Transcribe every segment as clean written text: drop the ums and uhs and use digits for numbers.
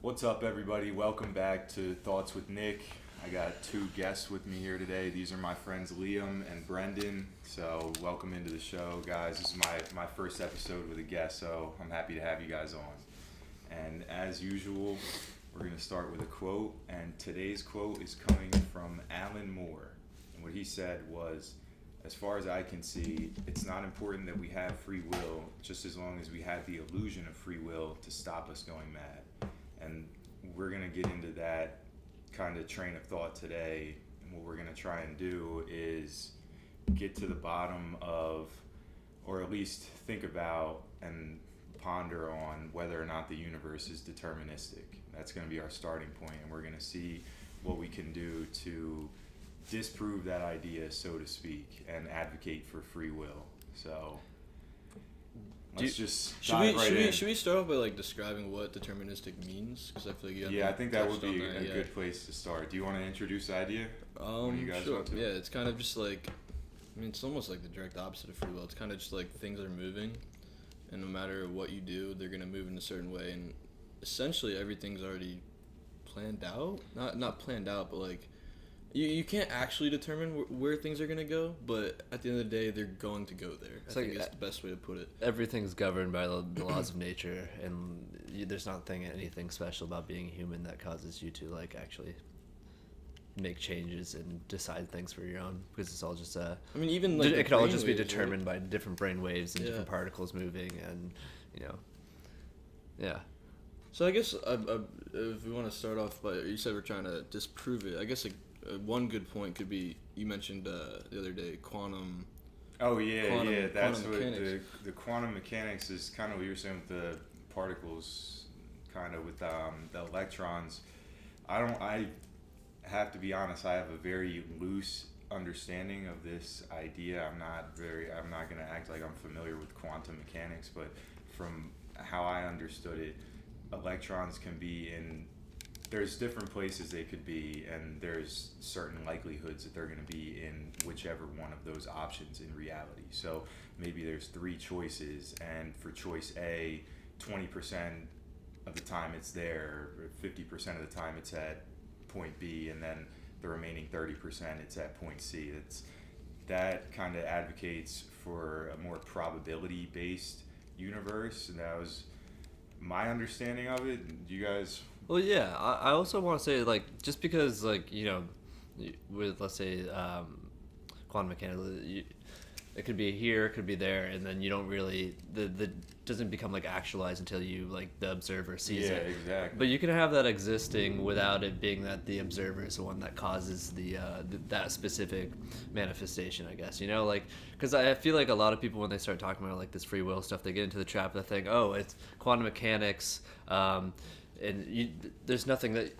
What's up, everybody? Welcome back to Thoughts with Nick. I got two guests with me here today. These are my friends Liam and Brendan. So welcome into the show, guys. This is my first episode with a guest, so I'm happy to have you guys on. And as usual, we're going to start with a quote. And today's quote is coming from Alan Moore. And what he said was, as far as I can see, it's not important that we have free will, just as long as we have the illusion of free will to stop us going mad. And we're going to get into that kind of train of thought today. And what we're going to try and do is get to the bottom of, or at least think about and ponder on whether or not the universe is deterministic. That's going to be our starting point, and we're going to see what we can do to disprove that idea, so to speak, and advocate for free will. So let's just dive right in. Should we start off by describing what deterministic means? Because I feel like I think that would be a good place to start. Do you want to introduce the idea? You guys sure. Yeah, it's kind of just it's almost like the direct opposite of free will. It's kind of just like things are moving, and no matter what you do, they're gonna move in a certain way, and essentially everything's already planned out. Not planned out, but You can't actually determine where things are going to go, but at the end of the day, they're going to go there. I think it's the best way to put it. Everything's governed by the laws of nature, and there's not anything special about being human that causes you to actually make changes and decide things for your own, because it's all just it could all just be determined by different brain waves and different particles moving, and yeah. So I guess if we want to start off by, you said we're trying to disprove it. I guess one good point could be, you mentioned the other day, quantum. Oh yeah. That's quantum what mechanics. The quantum mechanics is kind of what you were saying with the particles, kind of with the electrons. I have to be honest. I have a very loose understanding of this idea. I'm not going to act like I'm familiar with quantum mechanics, but from how I understood it, electrons can be in. There's different places they could be, and there's certain likelihoods that they're going to be in whichever one of those options in reality. So maybe there's three choices, and for choice A, 20% of the time it's there, 50% of the time it's at point B, and then the remaining 30% it's at point C. That kind of advocates for a more probability-based universe, and that was my understanding of it. Do you guys? Well, yeah. I also want to say, just because, with, let's say, quantum mechanics, it could be here, it could be there, and then you don't really, the doesn't become, actualized until you, the observer sees it. Yeah, exactly. But you can have that existing without it being that the observer is the one that causes that specific manifestation, I guess, because I feel like a lot of people, when they start talking about, this free will stuff, they get into the trap that think, oh, it's quantum mechanics, and there's nothing that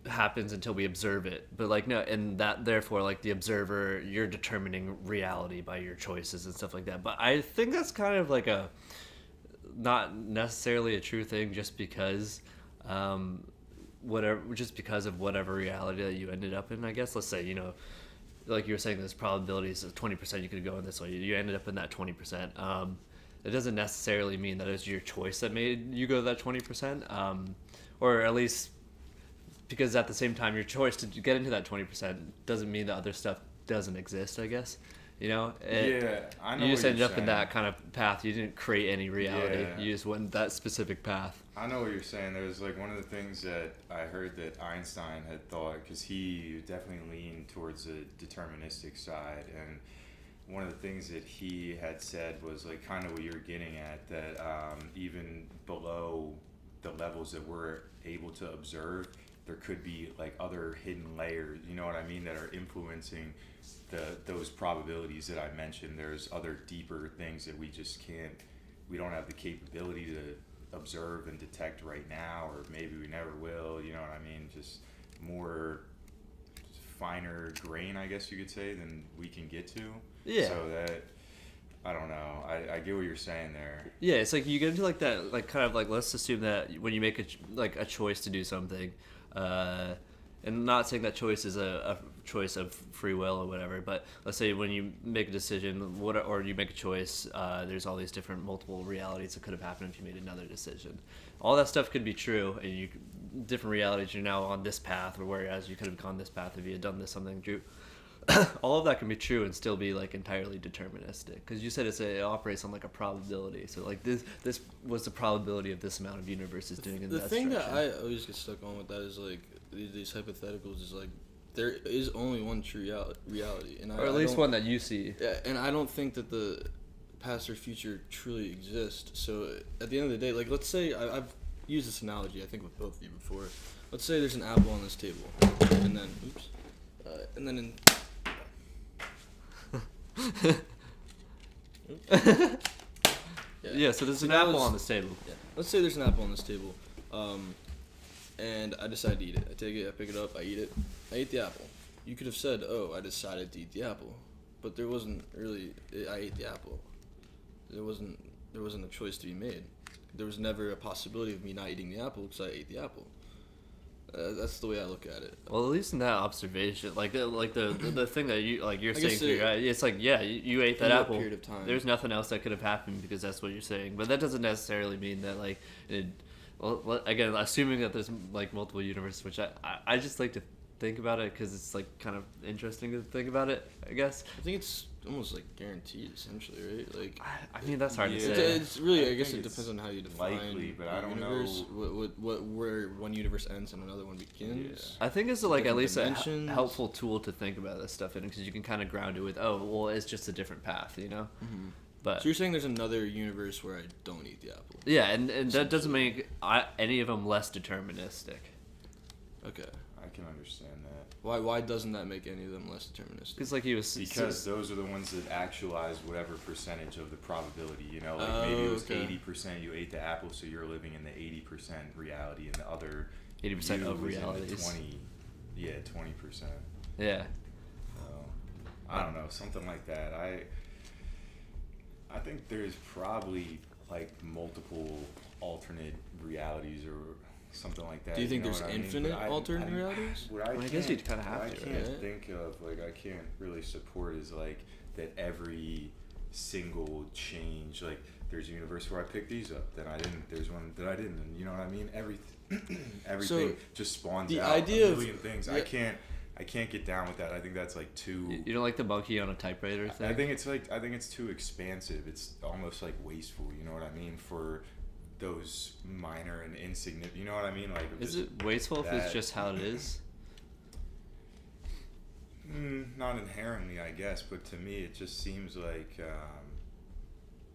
happens until we observe it, but no, and that therefore the observer, you're determining reality by your choices and stuff like that. But I think that's kind of a not necessarily a true thing, just because of whatever reality that you ended up in, I guess. Let's say, like you were saying, there's probabilities of 20% you could go in this way, you ended up in that 20%. It doesn't necessarily mean that it's your choice that made you go to that 20%, or at least, because at the same time, your choice to get into that 20% doesn't mean that other stuff doesn't exist, I guess. I know. You just ended up in that kind of path. You didn't create any reality. Yeah. You just went that specific path. I know what you're saying. There's one of the things that I heard that Einstein had thought, because he definitely leaned towards the deterministic side, and one of the things that he had said was kind of what you're getting at, that even below the levels that we're able to observe, there could be other hidden layers, you know what I mean, that are influencing those probabilities that I mentioned. There's other deeper things that we don't have the capability to observe and detect right now, or maybe we never will, you know what I mean, just more finer grain, I guess you could say, than we can get to. Yeah. So that, I don't know. I get what you're saying there. Yeah, it's you get into that, kind of let's assume that when you make a choice to do something, and not saying that choice is a choice of free will or whatever, but let's say when you make a decision, or you make a choice, there's all these different multiple realities that could have happened if you made another decision. All that stuff could be true, and different realities, you're now on this path, or whereas you could have gone this path if you had done this something true. All of that can be true and still be like entirely deterministic, because you said it operates on like a probability. So like this was the probability of this amount of universes doing in the that thing direction. that I always get stuck on with that is like these hypotheticals is like there is only one true reality, and or at least one that you see. Yeah, and I don't think that the past or future truly exist. So at the end of the day, like let's say I've used this analogy I think with both of you before. Let's say there's an apple on this table, and then and then in Yeah, so there's an apple on this table. Yeah. Let's say there's an apple on this table, and I decide to eat it. I take it, I pick it up, I eat it. I eat the apple. You could have said, "Oh, I decided to eat the apple," but there wasn't really. I ate the apple. There wasn't a choice to be made. There was never a possibility of me not eating the apple because I ate the apple. That's the way I look at it. Well, at least in that observation, like the thing that you're I saying guess through your eye, it's like, yeah, you ate that in a apple. period of time. There's nothing else that could have happened because that's what you're saying. But that doesn't necessarily mean that like well, again, assuming that there's like multiple universes, which I just like to think about it because it's like kind of interesting to think about it, I guess. I think it's almost like guaranteed, essentially, right? Like, I mean, that's hard to Yeah. say. it's really. I guess think it it's depends on how you define likely, but the I don't universe, know. what where one universe ends and another one begins. I think it's like at Different least a dimensions. helpful tool to think about this stuff in, because you can kind of ground it with, oh, well, it's just a different path, you know. Mm-hmm. But So you're saying there's another universe where I don't eat the apple? yeah, and that doesn't make any of them less deterministic. Okay. I can understand that. Why doesn't that make any of them less deterministic? Because like he was Because those are the ones that actualize whatever percentage of the probability, you know, like maybe it was okay. 80% you ate the apple, so you're living in the 80% reality, and the other 80% you of was in the realities. 20%. Yeah. I don't know, something like that. I think there's probably like multiple alternate realities or something like that. Do you think know there's what I mean? infinite But alternate realities? What I guess you'd kinda have what to, I can't right? think of, like I can't really support is like that every single change, like there's a universe where I picked these up, then I didn't. There's one that I didn't, and you know what I mean. Everything just spawns the out idea a of- million things. yeah. I can't get down with that. I think that's like too. You don't like the monkey on a typewriter thing? I think it's too expansive. It's almost like wasteful. You know what I mean? For those minor and insignificant. You know what I mean? Like Is just it wasteful if it's that- just how it is? Not inherently, I guess, but to me, it just seems like.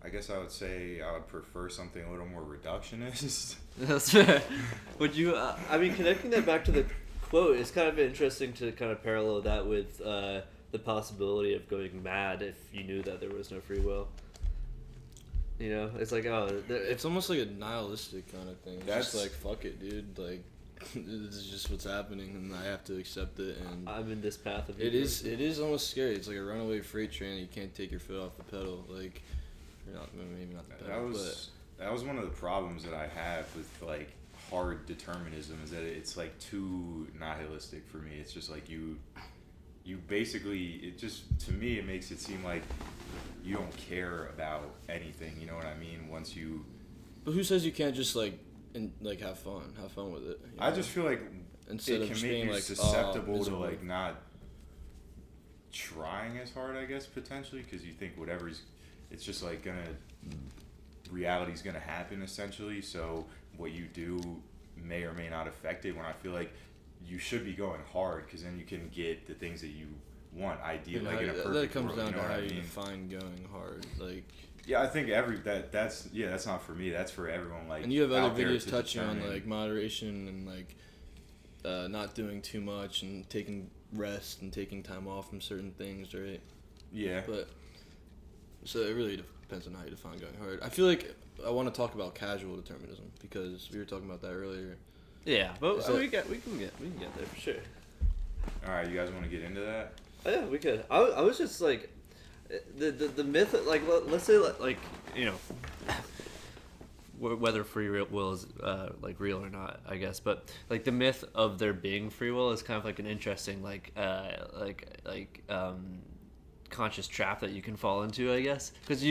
I guess I would say I would prefer something a little more reductionist. That's fair. Would you? I mean, connecting that back to the quote, it's kind of interesting to kind of parallel that with the possibility of going mad if you knew that there was no free will. You know, it's like, oh, It's almost like a nihilistic kind of thing. It's That's- just like, fuck it, dude. Like, this is just what's happening, and I have to accept it. And I'm in this path of it is almost scary. It's like a runaway freight train. And you can't take your foot off the pedal. Like, you're not, maybe not the pedal, That was one of the problems that I have with like hard determinism, is that it's like too nihilistic for me. It's just like you basically, it just, to me, it makes it seem like you don't care about anything. You know what I mean? Once you. But who says you can't just like have fun with it? You I know? just feel like Instead it of can just make being you like, susceptible to miserable. like not trying as hard, I guess, potentially, because you think it's just like reality's gonna happen essentially. So what you do may or may not affect it. When I feel like you should be going hard, because then you can get the things that you want. Ideal, like in a perfect that comes world, down you know to what how I you mean? define going hard. Like, Yeah, I think that's not for me. That's for everyone. Like, and you have other out there videos to touching on determine. like moderation and like not doing too much and taking rest and taking time off from certain things, right? Yeah. But so it really depends on how you define going hard. I feel like I want to talk about casual determinism because we were talking about that earlier. Yeah, but Is that- we can get there for sure. All right, you guys want to get into that? Oh, yeah, we could. I was just like, the myth, like, let's say, like, you know, whether free will is like real or not, I guess, but like the myth of there being free will is kind of like an interesting conscious trap that you can fall into, I guess, because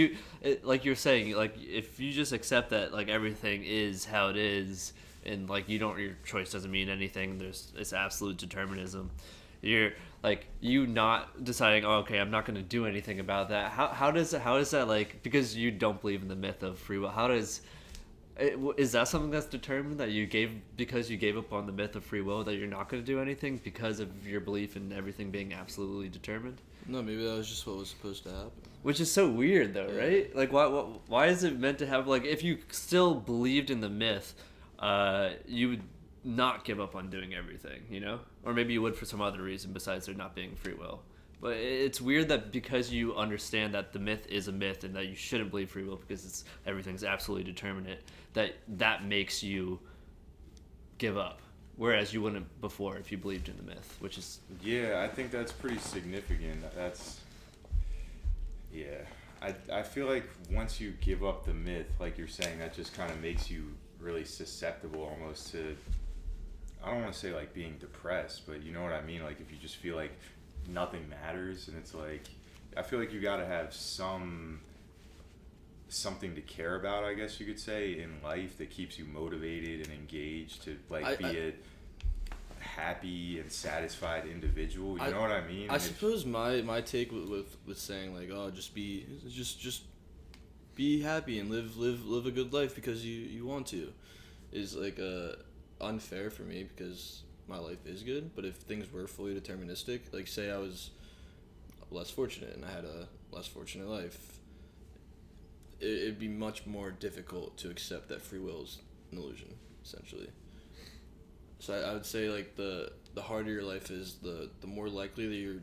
like you're saying, like if you just accept that like everything is how it is, and like your choice doesn't mean anything. It's absolute determinism. You're like you not deciding, oh, okay, I'm not going to do anything about that. How does that, like, because you don't believe in the myth of free will, is that something that's determined, that because you gave up on the myth of free will, that you're not going to do anything because of your belief in everything being absolutely determined? No, maybe that was just what was supposed to happen. Which is so weird, though, right? Like, why is it meant to have, like, if you still believed in the myth, you would not give up on doing everything, you know? Or maybe you would for some other reason besides there not being free will. But it's weird that because you understand that the myth is a myth and that you shouldn't believe free will because everything's absolutely determinate, that makes you give up. Whereas you wouldn't before if you believed in the myth, which is... Yeah, I think that's pretty significant. I feel like once you give up the myth, like you're saying, that just kind of makes you really susceptible almost to, I don't want to say like being depressed, but you know what I mean? Like if you just feel like nothing matters, and it's like, I feel like you got to have something to care about, I guess you could say, in life that keeps you motivated and engaged to like be a happy and satisfied individual. You know what I mean? I suppose my take with saying like, oh, just be happy and live a good life because you want to, is like unfair for me because my life is good. But if things were fully deterministic, like say I was less fortunate and I had a less fortunate life, it'd be much more difficult to accept that free will is an illusion, essentially. So I would say like the harder your life is, the more likely that you're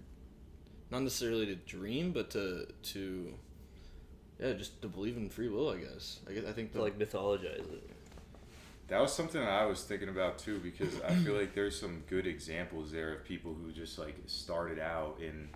not necessarily to dream, but to just to believe in free will, I guess. I think to like mythologize it. That was something that I was thinking about too, because I feel like there's some good examples there of people who just like started out in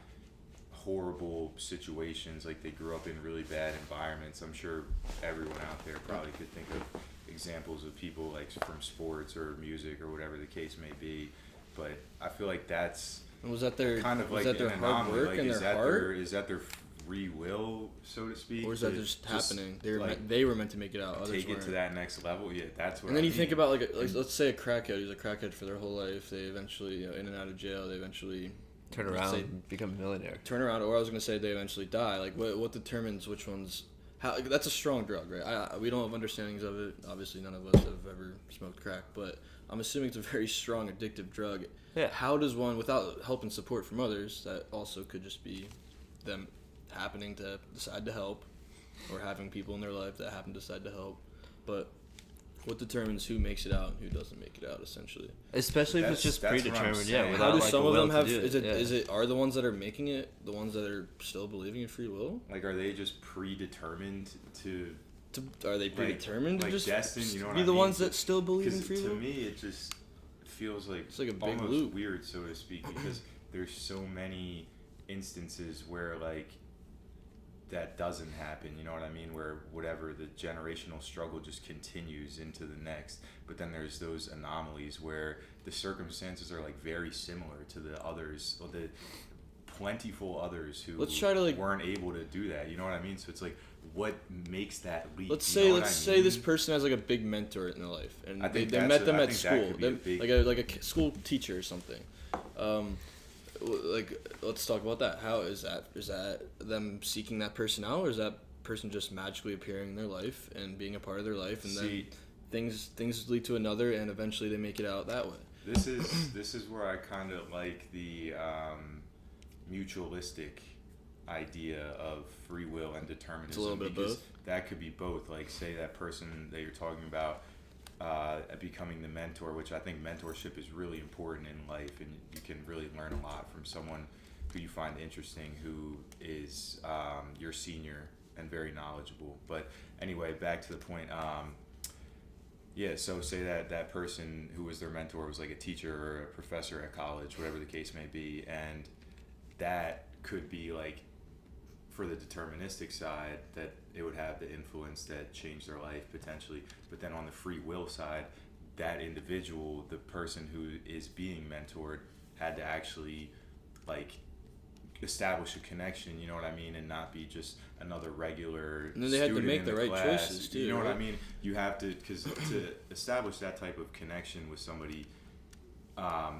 horrible situations, like they grew up in really bad environments. I'm sure everyone out there probably could think of examples of people like from sports or music or whatever the case may be, but I feel like that's was that their kind of was like that their an hard anomaly. work Like, and their heart? is that their free will, so to speak, or is that just happening? like, they were meant to make it out. Others take it weren't. to that next level. Yeah, that's what. And then you mean. think about like let's say a crackhead who's a crackhead for their whole life. They eventually, in and out of jail, they eventually turn around and become a millionaire. Turn around, or I was gonna say they eventually die. Like what determines which ones? How that's a strong drug, right? We don't have understandings of it. Obviously, none of us have ever smoked crack, but I'm assuming it's a very strong addictive drug. Yeah. How does one, without help and support from others, that also could just be them happening to decide to help, or having people in their life that happen to decide to help, but what determines who makes it out and who doesn't make it out, essentially? Especially if it's just predetermined, yeah. How do like some of them have? Are the ones that are making it the ones that are still believing in free will? Like, are they just predetermined to? Are they predetermined to just destined, you know what be I the mean? ones that still believe in free will? To me, it just feels like it's like a big almost loop. Weird, so to speak, because there's so many instances where like that doesn't happen, you know what I mean, where whatever the generational struggle just continues into the next, but then there's those anomalies where the circumstances are like very similar to the others, or the plentiful others who weren't able to do that, you know what I mean? So it's like, what makes that leap? Let's say this person has like a big mentor in their life, and they met them at school, like a school teacher or something. Like, let's talk about that. How is that then seeking that person out, or is that person just magically appearing in their life and being a part of their life, and then things lead to another, and eventually they make it out that way? This is where I kind of like the mutualistic idea of free will and determinism. It's a little bit of both. That could be both. Like, say that person that you're talking about becoming the mentor, which I think mentorship is really important in life, and you can really learn a lot from someone who you find interesting, who is your senior and very knowledgeable. But anyway, back to the point. So say that person who was their mentor was like a teacher or a professor at college, whatever the case may be, and that could be like, for the deterministic side, that it would have the influence that changed their life potentially. But then on the free will side, that individual, the person who is being mentored, had to actually like establish a connection, you know what I mean, and not be just another regular And then they had to student make in the right class. choices too. You know what I right? mean? You have to, because to establish that type of connection with somebody,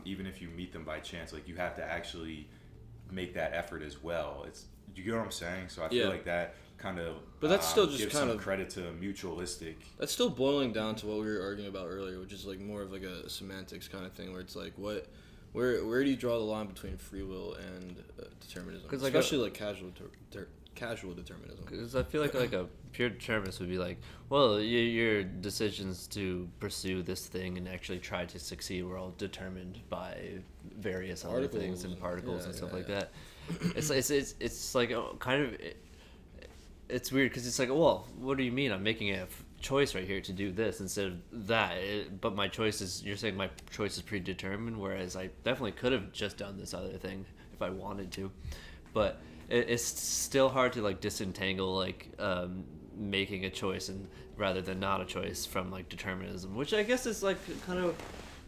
even if you meet them by chance, like you have to actually make that effort as well. You get what I'm saying? So I feel like that kind of, but that's still just gives kind some of credit to mutualistic. That's still boiling down to what we were arguing about earlier, which is like more of like a semantics kind of thing, where it's like where do you draw the line between free will and determinism, especially like casual determinism? Because I feel like a pure determinist would be like, well, your decisions to pursue this thing and actually try to succeed were all determined by various other things and particles and stuff like that. It's like kind of. It's weird because it's like, well, what do you mean? I'm making a choice right here to do this instead of that. But my choice is, you're saying my choice is predetermined, whereas I definitely could have just done this other thing if I wanted to. But it's still hard to like disentangle like making a choice and rather than not a choice from like determinism, which I guess is like kind of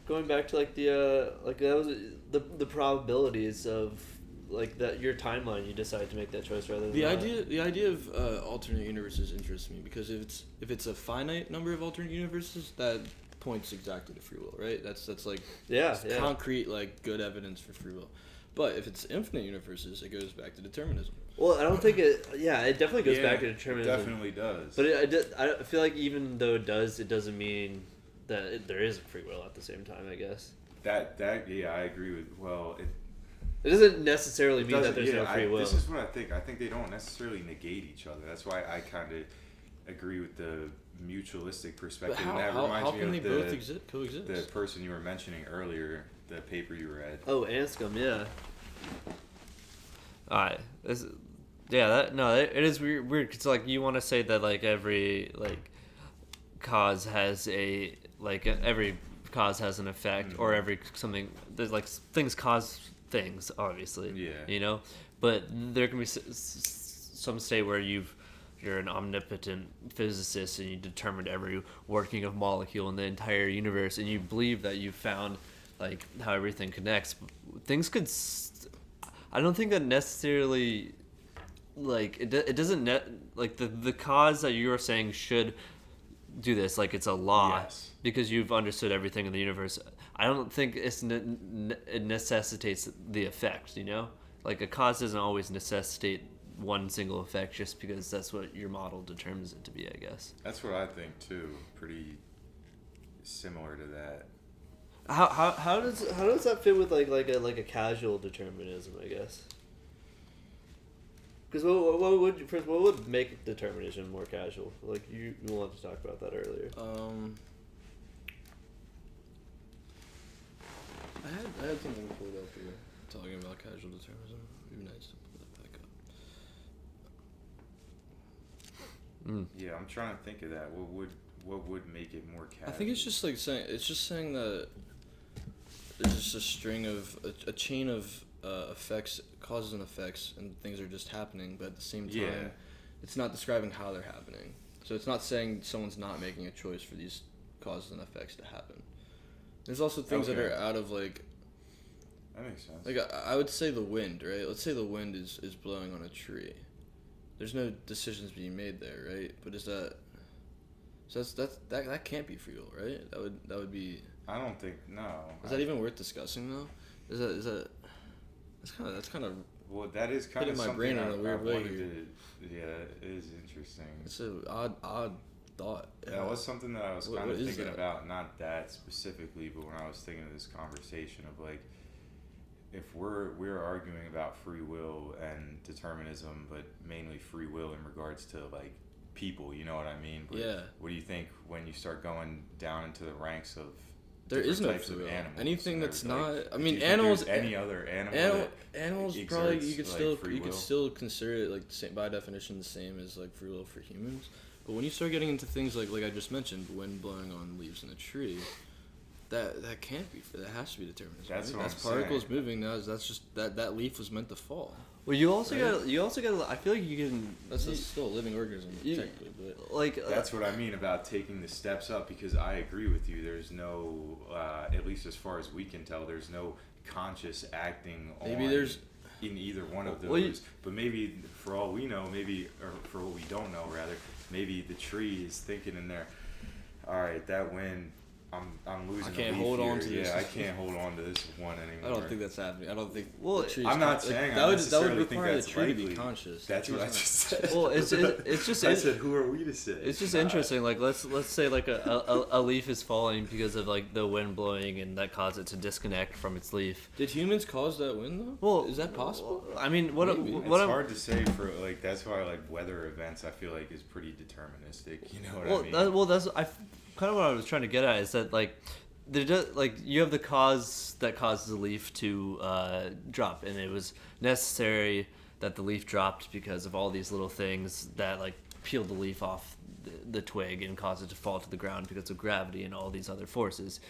going back to like the like that was the probabilities of like that your timeline, you decide to make that choice rather than the idea of alternate universes interests me because if it's a finite number of alternate universes, that points exactly to free will, right? That's like concrete like good evidence for free will. But if it's infinite universes, it goes back to determinism. Well, I don't think it definitely goes back to determinism. It definitely does. But I feel like even though it does, it doesn't mean that there isn't free will at the same time, I guess. That I agree with. Well, it doesn't necessarily mean that there's no free will. This is what I think. I think they don't necessarily negate each other. That's why I kind of agree with the mutualistic perspective. But how can they both coexist? The person you were mentioning earlier, the paper you read. Oh, Anscombe, yeah. Alright. It is weird because like you want to say that like every like cause has a like every cause has an effect, or every something there's like things cause things, obviously. Yeah. You know, but there can be some state where you're an omnipotent physicist and you determined every working of molecule in the entire universe, and you believe that you found like how everything connects. Things could. I don't think that necessarily. Like it doesn't like the cause that you're saying should do this, like it's a law, yes, because you've understood everything in the universe. I don't think it necessitates the effect, you know, like a cause doesn't always necessitate one single effect just because that's what your model determines it to be, I guess. That's what I think too. Pretty similar to that. How does that fit with like a casual determinism, I guess? Because what would make determinism more casual? Like you wanted to talk about that earlier. I had something pulled up here talking about casual determinism. It'd be nice to pull that back up. Yeah, I'm trying to think of that. What would make it more casual? I think it's just like saying that there's just a string of a chain of effects, causes and effects, and things are just happening, but at the same time, it's not describing how they're happening. So it's not saying someone's not making a choice for these causes and effects to happen. There's also things that are out of like. That makes sense. Like I would say the wind, right? Let's say the wind is blowing on a tree. There's no decisions being made there, right? But is that? So that can't be free will, right? That would be. I don't think no. Is that even worth discussing though? Is that? That's kind of. Well, that is kind of my something brain in a weird way here. Yeah, it is interesting. It's an odd thought. That was something that I was kind of thinking that? about, not that specifically, but when I was thinking of this conversation of like, if we're arguing about free will and determinism, but mainly free will in regards to like people, you know what I mean? But yeah. What do you think when you start going down into the ranks of there is no types free of will. Animals? Anything that's not. I do mean, you think animals. there's any other animal. Animals that probably exerts, you could like, still free will? could still consider it like by definition the same as like free will for humans. But when you start getting into things like I just mentioned, wind blowing on leaves in a tree, that can't be. That has to be determinism. That's right? what That's I'm particles saying. moving. That's just that leaf was meant to fall. Well, you also Right? got. I feel like you can. That's still a living organism technically, but Like That's what I mean about taking the steps up, because I agree with you. There's no, at least as far as we can tell, there's no conscious acting maybe on there's in either one of those. Well, But maybe for all we know, or for what we don't know rather, maybe the tree is thinking in there, all right, that wind, I'm losing. I can't a leaf hold here. on to this. Yeah, I can't hold on to this one anymore. I don't think that's happening. I don't think. Well, the tree's I'm not saying that I would necessarily think require that's the tree to be likely. conscious. That's The what I tree's just said. Well, it's just I said, who are we to say? it's just interesting. Like let's say like a leaf is falling because of like the wind blowing and that caused it to disconnect from its leaf. Did humans cause that wind though? Well, is that possible? I mean, what It's I'm hard to say for like that's why like weather events I feel like is pretty deterministic. You know what I mean? that's kind of what I was trying to get at is that like like you have the cause that causes the leaf to drop, and it was necessary that the leaf dropped because of all these little things that like peeled the leaf off the twig and caused it to fall to the ground because of gravity and all these other forces.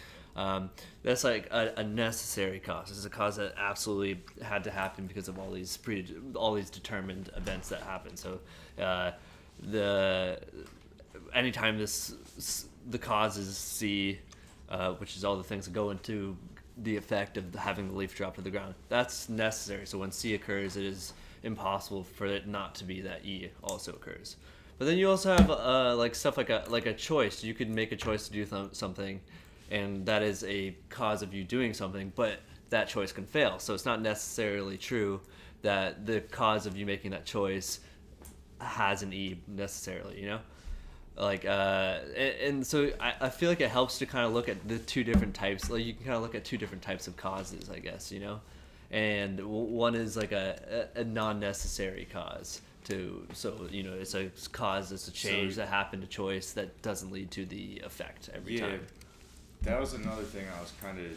That's like a necessary cause. It's a cause that absolutely had to happen because of all these determined events that happen. So anytime the causes C, which is all the things that go into the effect of having the leaf drop to the ground, that's necessary. So when C occurs, it is impossible for it not to be that E also occurs. But then you also have like stuff like a choice. You could make a choice to do something, and that is a cause of you doing something, but that choice can fail. So it's not necessarily true that the cause of you making that choice has an E necessarily, you know? Like and so I feel like it helps to kind of look at the two different types. Like you can kind of look at two different types of causes, I guess, you know? And one is like a non-necessary cause to, so you know, it's a cause, it's a change that happened to choice that doesn't lead to the effect every time. That was another thing I was kind of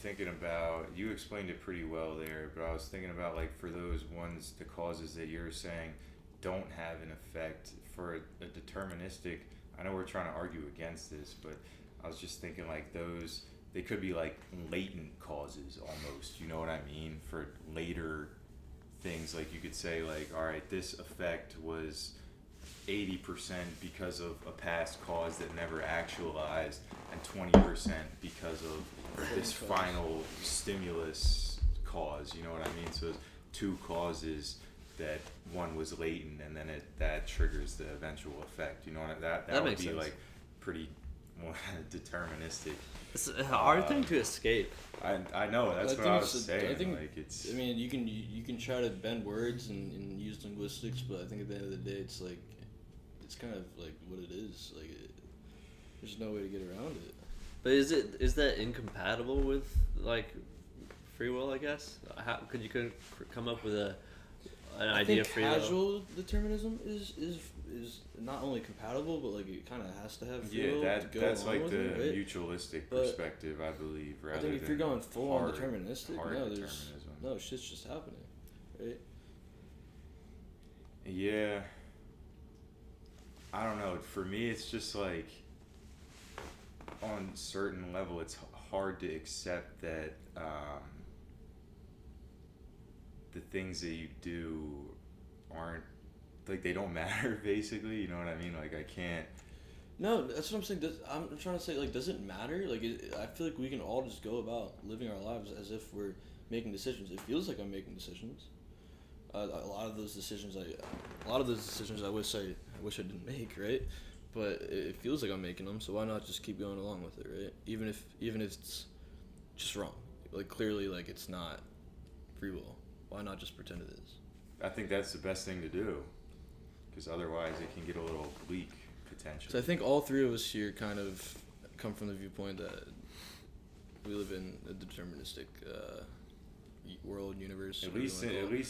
thinking about. You explained it pretty well there, but I was thinking about like for those ones, the causes that you're saying don't have an effect for a deterministic. I know we're trying to argue against this, but I was just thinking like those, they could be like latent causes almost, you know what I mean, for later things. Like you could say like, all right, this effect was 80% because of a past cause that never actualized, and 20% because of this final stimulus cause, you know what I mean? So two causes that one was latent, and then that triggers the eventual effect. You know what that would makes be sense. like pretty more deterministic. It's a hard thing to escape. I know that's what I was saying. I think, like it's. I mean, you can try to bend words and use linguistics, but I think at the end of the day, it's like it's kind of like what it is. Like there's no way to get around it. But is that incompatible with like free will? I guess. How could you come up with an idea of free will? Casual determinism is not only compatible, but like it kind of has to have free will to go that's along like with the it, right? mutualistic But perspective, I believe. Rather I think if than you're going full on hard deterministic, hard no, determinism. shit's just happening, right? Yeah. I don't know. For me, it's just like on a certain level, it's hard to accept that the things that you do aren't like they don't matter. Basically, you know what I mean? Like I can't. No, that's what I'm saying. I'm trying to say, like, does it matter? Like, I feel like we can all just go about living our lives as if we're making decisions. It feels like I'm making decisions. A lot of those decisions I wish I didn't make, right? But it feels like I'm making them. So why not just keep going along with it, right? Even if it's just wrong. Like clearly, like it's not free will. Why not just pretend it is? I think that's the best thing to do, because otherwise it can get a little bleak potentially. So I think all three of us here kind of come from the viewpoint that we live in a deterministic world, universe. At least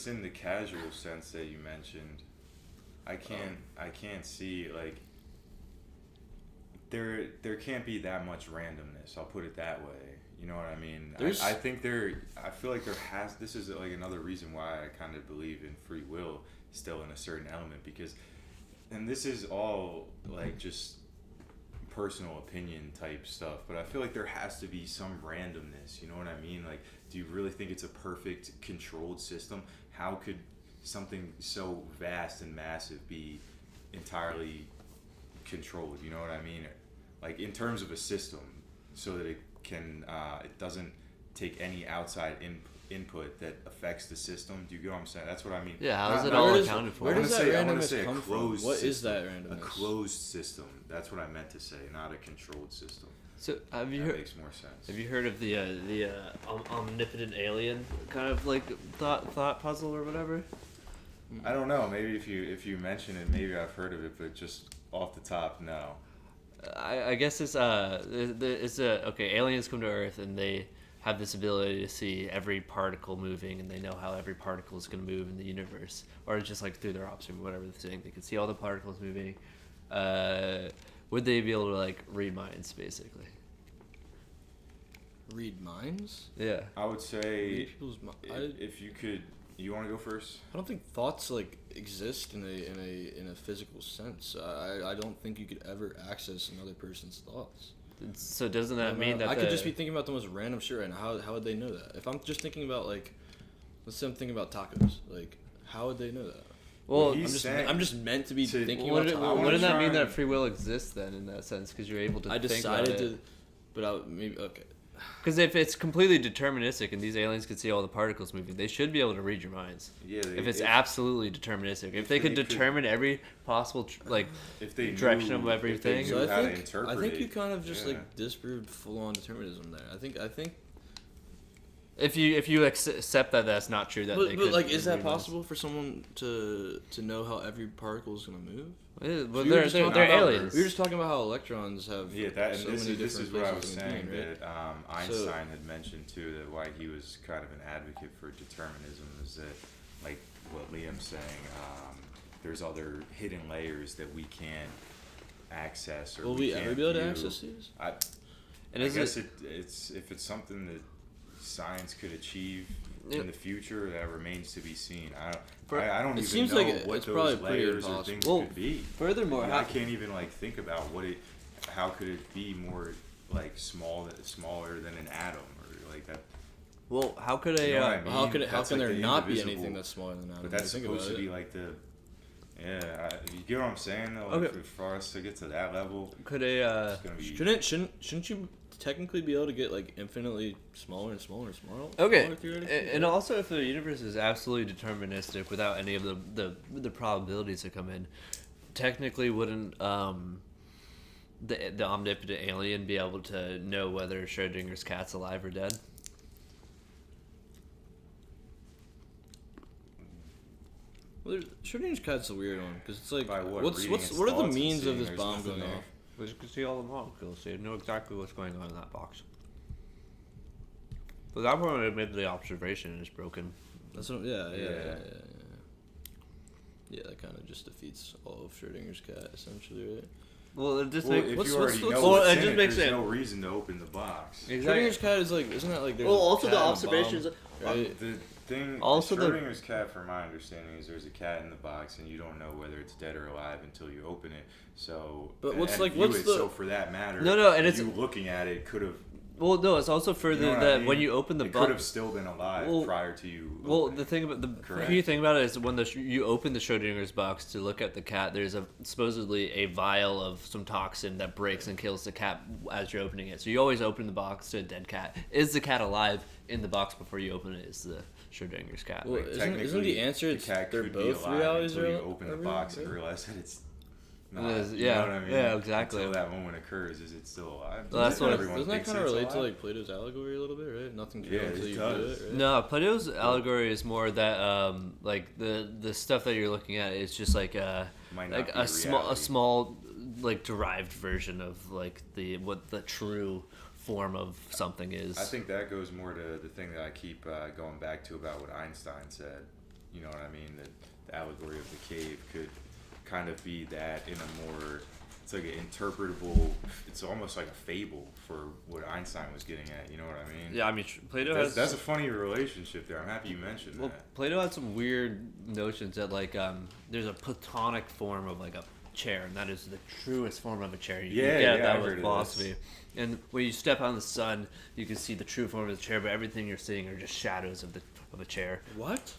in the casual sense that you mentioned, I can't see like there can't be that much randomness. I'll put it that way. You know what I mean? I feel like this is like another reason why I kind of believe in free will still in a certain element, because, and this is all like just personal opinion type stuff, but I feel like there has to be some randomness. You know what I mean? Like, do you really think it's a perfect controlled system? How could something so vast and massive be entirely controlled? You know what I mean? Like in terms of a system, so that it can it doesn't take any outside input that affects the system. Do you get what I'm saying? That's what I mean. Yeah, how is it Not- all not- accounted for? Where does that I wanna randomness say a come from? closed What is that system. A randomness? closed system. That's what I meant to say, not a controlled system. So have you That heard? makes more sense. Have you heard of the omnipotent alien kind of like thought puzzle or whatever? I don't know. Maybe if you mention it, maybe I've heard of it, but just off the top, no. I guess it's okay. Aliens come to Earth and they have this ability to see every particle moving, and they know how every particle is going to move in the universe, or just like through their observation, whatever they're saying, they can see all the particles moving. Would they be able to like read minds, basically? Read minds? Yeah. I would say Read people's if you could, you want to go first? I don't think thoughts like exist in a physical sense. I don't think you could ever access another person's thoughts. So doesn't that mean that I could just be thinking about the most random shit right now? How would they know that? If I'm just thinking about like, let's say I'm thinking about tacos. Like, how would they know that? Well, I'm just meant to be thinking about tacos. Wouldn't that mean that free will exists then in that sense? Because you're able to. I think decided about it. to, but maybe okay. Because if it's completely deterministic and these aliens could see all the particles moving, they should be able to read your minds. Yeah. If it's absolutely deterministic, if they could determine every possible if they direction knew, of everything. if they knew So how to interpret I think it, you kind of just yeah. like disproved full-on determinism there. I think. If you accept that that's not true, that they But could like, is that read minds. possible for someone to know how every particle is gonna move? Yeah, well, We were they're just talking they're about- aliens. We were just talking about how electrons have Yeah, that and so this many is different what I was places in the saying being, right? that Einstein had mentioned too, that why he was kind of an advocate for determinism is that, like what Liam's saying, there's other hidden layers that we can't access or Will we can't ever be able to view. access these? I And I is guess it- it's if it's something that science could achieve Yeah. in the future, that remains to be seen. I don't It even seems know like what it's probably those pretty layers or impossible. things Well, could be. Furthermore, I can't even like think about how could it be more like smaller than an atom or like that. well, how could a You know what I mean? How That's can like there the not be indivisible- anything that's smaller than that? But that's supposed to be like the. Yeah, you get what I'm saying though. Okay. For us to get to that level, could a it's gonna be. Shouldn't you technically be able to get like infinitely smaller and smaller and smaller? Okay, smaller theoretically? and also if the universe is absolutely deterministic without any of the probabilities that come in, technically wouldn't the omnipotent alien be able to know whether Schrodinger's cat's alive or dead? Well, Schrodinger's cat's a weird one because it's like, By what? what Reading its are the thoughts and means of seeing this there's bomb nothing going there. off? Well, you can see all the molecules, so you know exactly what's going on in that box. But that point, maybe the observation is broken. That's what. Yeah. Yeah, that kind of just defeats all of Schrodinger's cat, essentially, right? Well, it just Well, makes. if what's- you already what's- know well, what's it in just it, makes there's it- no reason to open the box. Schrodinger's cat is like, isn't that like? There's Well, a also cat the and a observations. bomb, right? The thing, Also the- Schrodinger's cat, from my understanding, is there's a cat in the box, and you don't know whether it's dead or alive until you open it. So, But what's and like- view what's it, the- so for that matter? No, and it's- you looking at it could have. Well, no, it's also further You know what that I mean? when you open the it could have box. still been alive Well- prior to you. Well, opening the it. thing about the Correct. key thing about it is when you open the Schrodinger's box to look at the cat, there's supposedly a vial of some toxin that breaks and kills the cat as you're opening it. So you always open the box to a dead cat. Is the cat alive in the box before you open it? Is the Schrodinger's cat? Well, Like, isn't technically, the answer the it's cat they're could be both alive realities until you are open the real, box and right? realize that it's. It Not, is, you yeah, know what I mean? yeah, exactly. Until that moment occurs, is it still alive? Well, that's what- Everyone Doesn't that thinks kind of it's relate to alive. like Plato's allegory a little bit, right? Nothing's Yeah, real it until you does. do it, right? No, Plato's allegory is more that like the stuff that you're looking at is just like Might not like be a reality. small like derived version of like what the true form of something is. I think that goes more to the thing that I keep going back to about what Einstein said. You know what I mean? That the allegory of the cave could kind of be that in a more, it's like an interpretable, it's almost like a fable for what Einstein was getting at. You know what I mean? Yeah, I mean Plato has. That's a funny relationship there. I'm happy you mentioned Well, that. Plato had some weird notions that like there's a platonic form of like a chair, and that is the truest form of a chair. You Yeah, can get yeah, that I've with heard of philosophy. And when you step out in the sun, you can see the true form of the chair, but everything you're seeing are just shadows of a chair. What?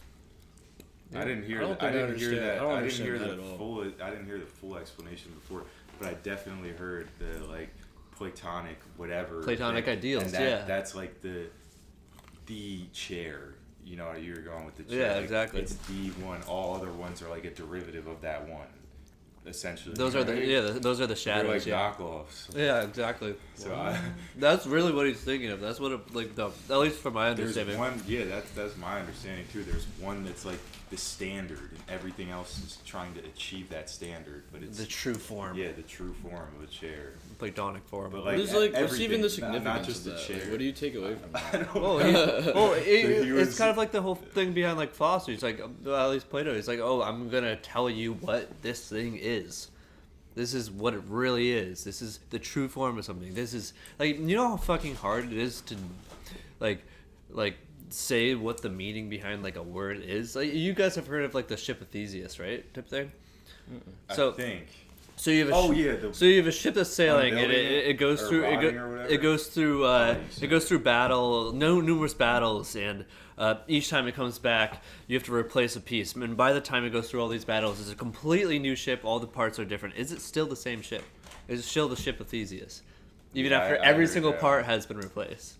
I didn't hear. I don't I think I didn't hear understand- that. I don't I didn't hear understand the that at all. full. I didn't hear the full explanation before, but I definitely heard the like Platonic whatever. Platonic thing, ideals, and that, yeah. That's like the. the chair. You know, you're going with the Yeah, chair. exactly. It's the one. All other ones are like a derivative of that one, essentially. Those are those are the They're shadows. like knockoffs. Yeah, exactly. So That's really what he's thinking of. That's what at least from my there's understanding. one. Yeah, that's my understanding too. There's one that's like the standard, and everything else is trying to achieve that standard. But it's The true form. yeah, the true form of a chair. Platonic form. But What like is what's everything, even the not significance just of the that? chair. Like, what do you take away from that? I don't Well, know. it's was- kind of like the whole thing behind like philosophy. It's like, well, at least Plato. He's like, oh, I'm gonna tell you what this thing is. This is what it really is. This is the true form of something. This is like, you know how fucking hard it is to, like say what the meaning behind like a word is. Like, you guys have heard of like the ship of Theseus, right? Type thing. So I think. So you have a Oh, sh- yeah, so you have a ship that's sailing and unbuilding it goes or through rotting or whatever? it goes through it goes through numerous battles, and each time it comes back you have to replace a piece, and by the time it goes through all these battles it's a completely new ship. All the parts are different. Is it still the same ship? Is it still the ship of Theseus even Yeah, after I every heard single that part one. has been replaced?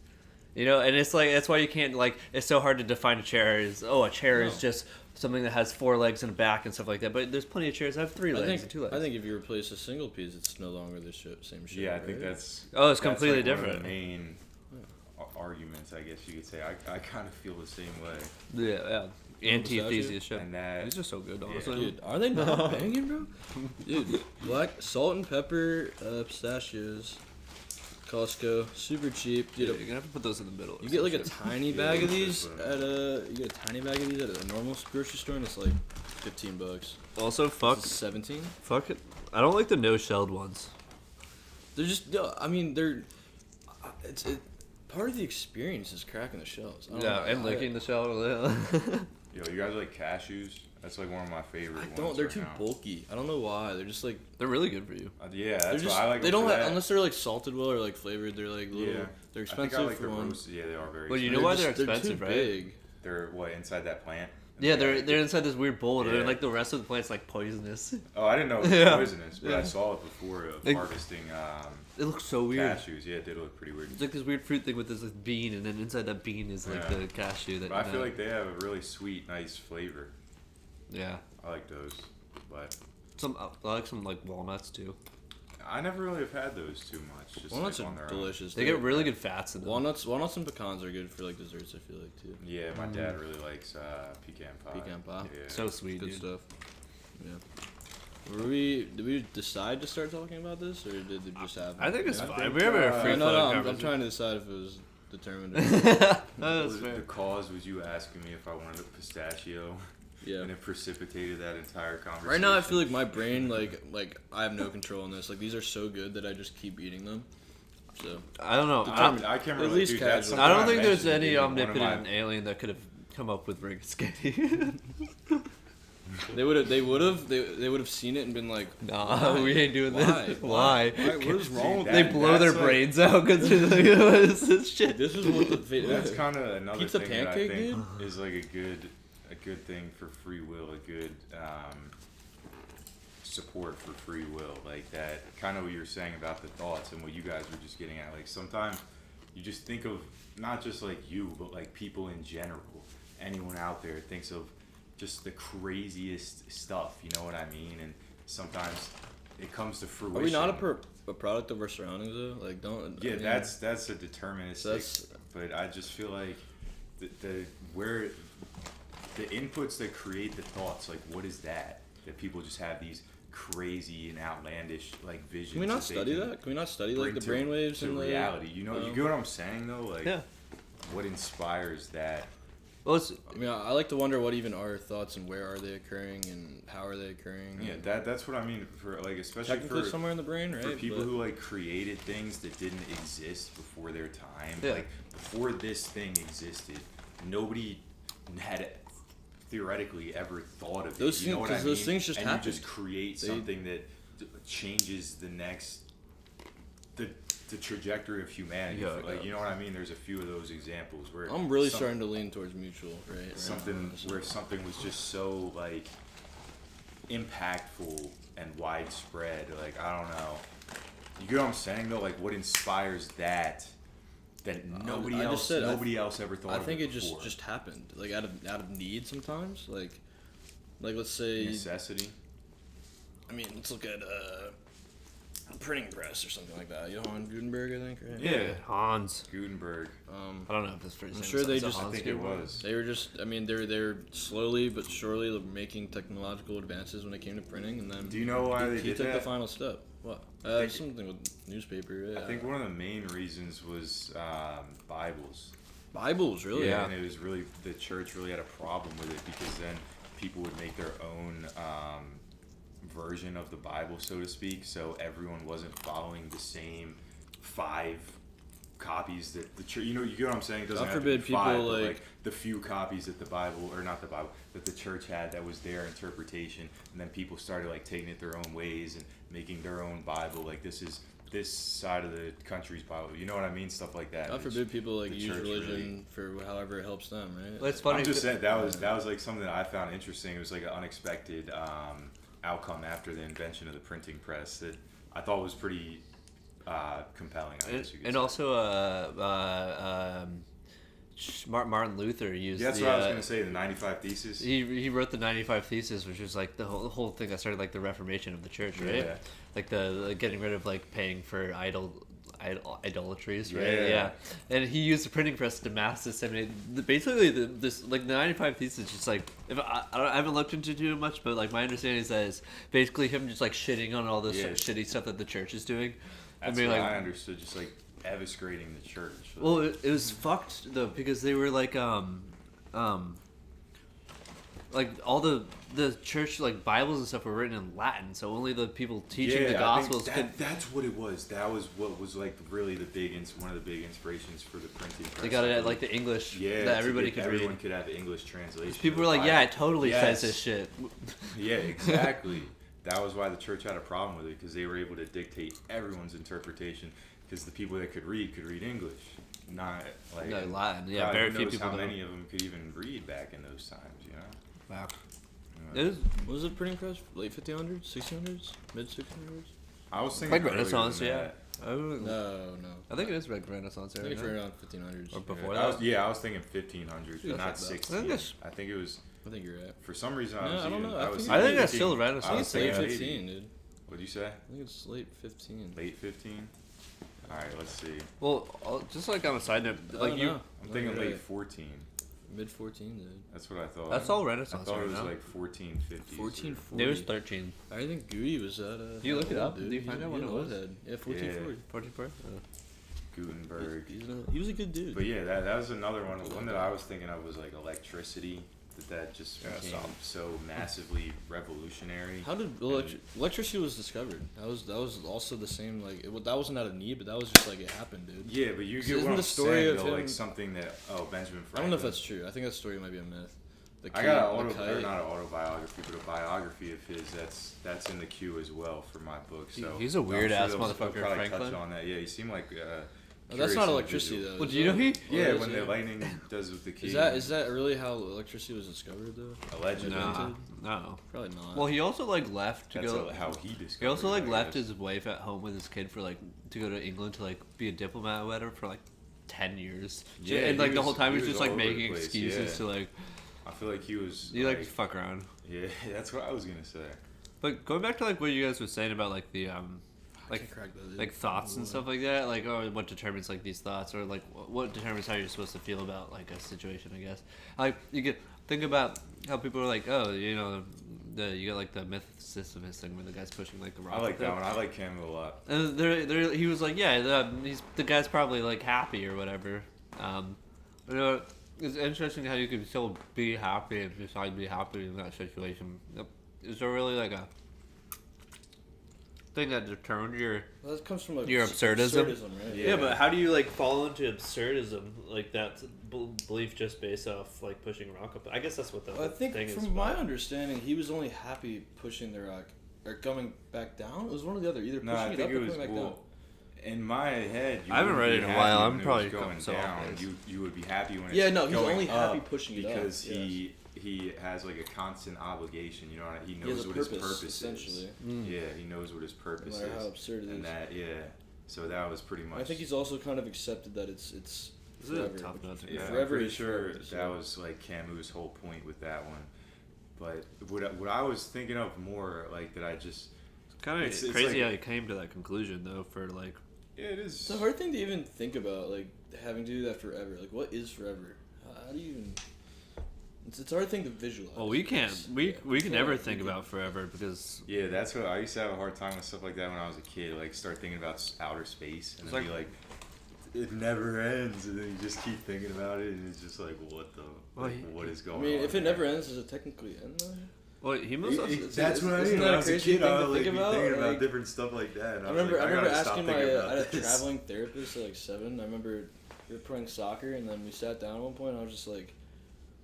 You know, and it's like that's why you can't like. It's so hard to define a chair. A chair is just something that has 4 legs and a back and stuff like that. But there's plenty of chairs that have 3 legs and 2 legs. I think if you replace a single piece, it's no longer the same ship. Yeah, I think right? that's. Oh, it's that's completely like one of different. the main arguments, I guess you could say. I kind of feel the same way. Yeah. Anti-Theseus ship. And that. These are so good, Yeah. honestly. Dude, are they not banging, bro? Dude, black salt and pepper pistachios, Costco, super cheap. Dude, Dude, you're gonna have to put those in the middle. you get like a shit. tiny Yeah, bag of this these one. at a normal grocery store, and it's like $15. Also, fuck, 17. fuck it. I don't like the no-shelled ones. They're just. It's part of the experience is cracking the shells. I don't Yeah, know. and licking the shell. Yo, you guys like cashews? That's like one of my favorite I ones. don't. They're right too now. bulky. I don't know why. They're just like. They're really good for you. Yeah, They're that's just. why I like They them don't for have, that. unless they're like salted well or like flavored. They're like little. Yeah. They're I think expensive I like for the one. roast. Yeah, they are very. Well, you expensive. know why they're just- expensive, too right? big. They're what inside that plant? Yeah, they're inside this weird bowl, and Yeah. like the rest of the plant's like poisonous. Oh, I didn't know it was Yeah. poisonous, but I Yeah. saw it before of Like- harvesting It looks so weird. cashews. Yeah, it did look pretty weird. It's like this weird fruit thing with this like, bean, and then inside that bean is like Yeah. the cashew. That But I feel like they have a really sweet, nice flavor. yeah, I like those, but I like some like walnuts too. I never really have had those too much. Just Walnuts like on are their delicious. They get really good fats in them. Walnuts and pecans are good for like desserts. I feel like too. Own. Yeah, my dad really likes pecan pie. Pecan pie. Yeah. So sweet, Good dude. stuff. Yeah. Did we decide to start talking about this, or did it just happen? I think it's I fine. think, We have a uh, free No, flowing I'm conversation. trying to decide if it was determined. Or No, that's the fair. cause was you asking me if I wanted a pistachio, yeah. and it precipitated that entire conversation. Right now, I feel like my brain, like I have no control on this. Like these are so good that I just keep eating them. So I don't know. I can't At really. least Dude, that's casual. something I don't think there's mentioned any in one of omnipotent my- alien that could have come up with Rigsky. they would have seen it and been like, Nah, why? we ain't doing Why? this. Why? Why? What is wrong with that- They that? blow their that's like- brains out because they're like, what is this shit? This is what the That's kind of another Pizza thing pancake, that I think is like a good thing for free will, a good support for free will, like that kind of what you were saying about the thoughts and what you guys were just getting at. Like sometimes you just think of not just like you, but like people in general. Anyone out there thinks of just the craziest stuff. You know what I mean? And sometimes it comes to fruition. Are we not a product of our surroundings though? Like don't. Yeah, I mean, that's a deterministic. that's- But I just feel like the inputs that create the thoughts, like what is that people just have these crazy and outlandish like visions. Can we not that they study can that? Can we not study like bring the to- brainwaves to and reality? You know, you get what I'm saying though. Like, Yeah. what inspires that? Well, it's, I mean, I like to wonder what even are thoughts and where are they occurring and how are they occurring. Yeah, and that's what I mean for like especially technically for somewhere in the brain, right? for people But- who like created things that didn't exist before their time. Yeah. Like before this thing existed, nobody had theoretically ever thought of Those it. You know things- what I 'cause mean? those things just and happen. you just create They- something that changes the trajectory of humanity. Yeah, like yeah. you know what I mean? There's a few of those examples where I'm really starting to lean towards mutual, right? something where something was just so like impactful and widespread. Like I don't know. You get what I'm saying though? Like what inspires that that I just said, nobody else ever thought I of think it before. just happened, like out of need sometimes, like let's say necessity. I mean, let's look at a printing press or something like that. Johann Gutenberg, I think, right? Yeah, Hans. Gutenberg. I don't know if it's pretty. I'm sure they just. I think it was. They were just. I mean, they're slowly but surely making technological advances when it came to printing, and then. Do you know why they he did took that? the final step. What? Something with newspaper. Yeah. I think one of the main reasons was Bibles. Bibles, really? Yeah, and it was really the church really had a problem with it because then people would make their own version of the Bible, so to speak. So everyone wasn't following the same 5 copies that the church. You get what I'm saying? It doesn't God have forbid to be 5, people but like the few copies that the Bible, or not the Bible, that the church had that was their interpretation, and then people started like taking it their own ways and making their own Bible. Like this is this side of the country's Bible. You know what I mean? Stuff like that. God forbid people like the use church religion for however it helps them, right? Well, it's funny. I'm just saying that was like something that I found interesting. It was like an unexpected outcome after the invention of the printing press that I thought was pretty compelling. I guess you could And say. also, Martin Luther used. Yeah, that's what I was gonna say. The 95 Thesis. He wrote the 95 Thesis, which was like the whole thing that started like the Reformation of the church, right? Yeah. Like the getting rid of like paying for idolatries, right? Yeah. And he used the printing press to mass disseminate. Basically, this like the 95 Thesis, just like if I haven't looked into too much, but like my understanding is that it's basically him just like shitting on all this shitty stuff that the church is doing. That's what I understood. Just like eviscerating the church. Well, it was fucked though because they were like all the church like Bibles and stuff were written in Latin, so only the people teaching the Gospels could. That's what it was. That was what was like really one of the big inspirations for the printing press. They got it at like the English that everybody could read. Everyone could have the English translation. People were like, "Yeah, it totally says this shit." Yeah, exactly. That was why the church had a problem with it because they were able to dictate everyone's interpretation because the people that could read English, not like Latin. Yeah, God, very who few knows people. How many of them could even read back in those times? You know. Wow. Was it printing press? Late 1500s, 1600s, mid 1600s? I was thinking like earlier Renaissance, than yeah. that. No. I think it is like Renaissance I era. think it's right around 1500s. Or before I that. was thinking 1500s, but not 16. I think it was. I think you're right. For some reason, I don't know. I think that's still Renaissance. I think it's late 80. 15, dude. What'd you say? I think it's late 15. Late 15. All right, let's see. Well, just like on a side note, like you, I'm thinking late 14. Mid 14, dude. That's what I thought. that's all I Renaissance thought right it was now. like 1450. 1440. It was 13. I think Goody was at You look it up? Dude. Do you find out what it was? Yeah, 1440. 44. Gutenberg. He was a good dude. But yeah, that was another one. One that I was thinking of was like electricity. That just became so massively revolutionary. How did electricity was discovered? That was also the same that wasn't out of need, but that was just like it happened, dude. Yeah, but you get Isn't what I'm the story saying, of though, him, like something that Benjamin Franklin. I don't know if that's true. I think that story might be a myth. I got not an autobiography, but a biography of his. That's in the queue as well for my book. So he's a weird ass they'll motherfucker, probably Franklin. touch on that. Yeah, he seemed like. That's not electricity though. Well, do you know he? Yeah, when the lightning does with the key. Is that really how electricity was discovered though? Allegedly. No. Probably not. Well, he also like left to go. How he discovered. He also like it, left his wife at home with his kid for like to go to England to like be a diplomat or whatever for like 10 years. Yeah, and like the whole time he he's was just like all over the making place, excuses to like. I feel like he was. You like to fuck around. Yeah, that's what I was gonna say. But going back to like what you guys were saying about like the like thoughts and stuff like that, like what determines like these thoughts, or like what determines how you're supposed to feel about like a situation, I guess. Like you could think about how people are like, oh, you know, you got like the mythicist thing where the guy's pushing like the rock. I like that one. I like him a lot. And he was like, yeah, the guy's probably like happy or whatever. You know, it's interesting how you can still be happy and decide to be happy in that situation. Is there really like a thing that determined that comes from like your absurdism? Right? Yeah, but how do you like fall into absurdism? Like that's belief just based off like pushing a rock up. I guess that's what the I think thing is. From my understanding, he was only happy pushing the rock or coming back down. It was one or the other, either pushing it up or coming back down. In my head, I haven't read it in a while. I'm probably going down. You would be happy when it's he's going only happy up pushing it because up. he has like a constant obligation. You know, he knows what his purpose purpose essentially. is. Yeah, he knows what his purpose No matter is. how absurd it is. And that, yeah, So that was pretty much. I think he's also kind of accepted that it's This is forever. a tough nut to Yeah, crack. I'm Forever pretty is sure forever, so- that was like Camus' whole point with that one. But what I was thinking of more, like, that I just. Kind of It's crazy like- how he came to that conclusion, though. For like, Yeah, it is. It's a hard thing to even think about, like having to do that forever. Like, what is forever? How do you even? It's a hard thing to visualize. well, we can't. We can can't never think think of- about forever because Yeah, that's what I used to have a hard time with stuff like that when I was a kid. Like, start thinking about outer space and It's then like- be like, it never ends, and then you just keep thinking about it, and it's just like, what the, Well, like, what is I going on? mean, if it there? never ends, does it technically end though? well, he must. That's what I Isn't mean. that When a I was a crazy kid, thing I to would like, think be about? thinking about Like, different stuff like that. And I was remember like, asking stop my thinking I about had a this. traveling therapist at like 7. I remember we were playing soccer, and then we sat down at one point, and I was just like,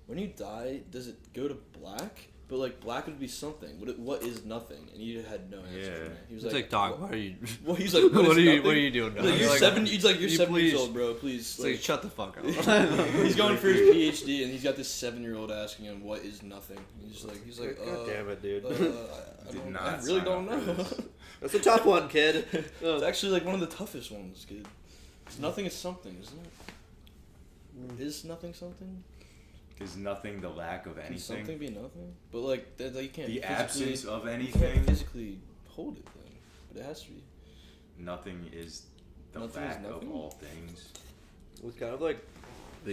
when you die, does it go to black? But like black would be something. What is nothing? And you had no answer Yeah. for me. He was It's like, like, dog. What are you? Well, he's like, what is are you? nothing? What are you doing? He's like, you're Like, 7. He's like, you're you 7 years please- old, bro. Please. It's like, shut the fuck up. He's going for his PhD, and he's got this 7-year-old asking him, "What is nothing?" And he's like, God damn it, dude. I really sign don't up for know. this. That's a tough one, kid. It's actually like one of the toughest ones, kid. 'Cause nothing is something, isn't it? Is nothing something? Is nothing the lack of Can anything? something be nothing? But like, that you can't. The physically- absence of You can't anything? physically hold it then, but it has to be. Nothing is the Nothing is lack of nothing? all things. It's kind of like.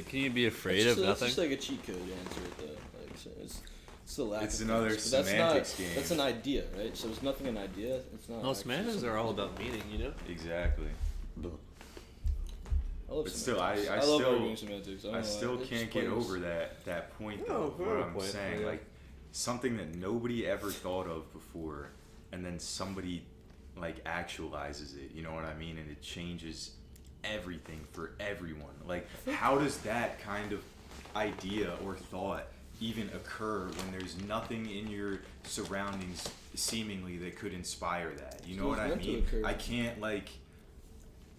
Can you be afraid It's of just, nothing? It's just like a cheat code answer at that. Like, so it's the lack. It's of another things, but semantics that's not, game. That's an idea, right? So is nothing an idea? It's not. Well, actually semantics something. are all about meaning, you know. Exactly. I love But still, I semantics. love still- arguing semantics. I still can't get over that point, though. No, What fair I'm point, saying, yeah. like, something that nobody ever thought of before, and then somebody like actualizes it. You know what I mean? And it changes everything for everyone. Like, how does that kind of idea or thought even occur when there's nothing in your surroundings seemingly that could inspire that? You know So what it's I meant to mean? occur. I can't, like,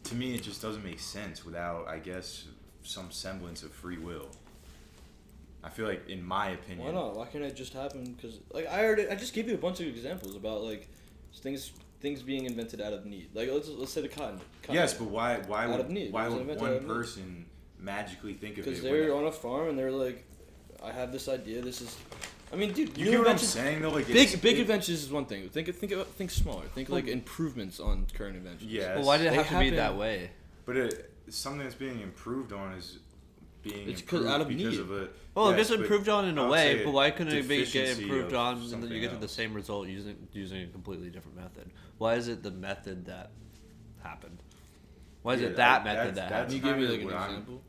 to me it just doesn't make sense without, I guess, some semblance of free will. I feel like, in my opinion, Why not? Why can't it just happen? Because like I just gave you a bunch of examples about like things being invented out of need. Like let's say the cotton. yes, but why Out of need. It was would invented out one of need. person magically think of it? Because when they're it- on a farm and they're like, I have this idea. This is, I mean, dude, You new get what I'm inventions- saying though? Like, Big inventions is one thing. Think smaller. Think like improvements on current inventions. Yes. Well, why did it They have to be happen- that way? But something that's being improved on is being It's 'cause improved out of because need. of a. Well, yes, it gets but improved on in I a would way, say but why couldn't it get deficiency improved of on and then something you get to the else. same result using a completely different method? Why is it the method that happened? Why is Yeah, it that that's- method that that's- happened? Can you give me like an What I'm- example?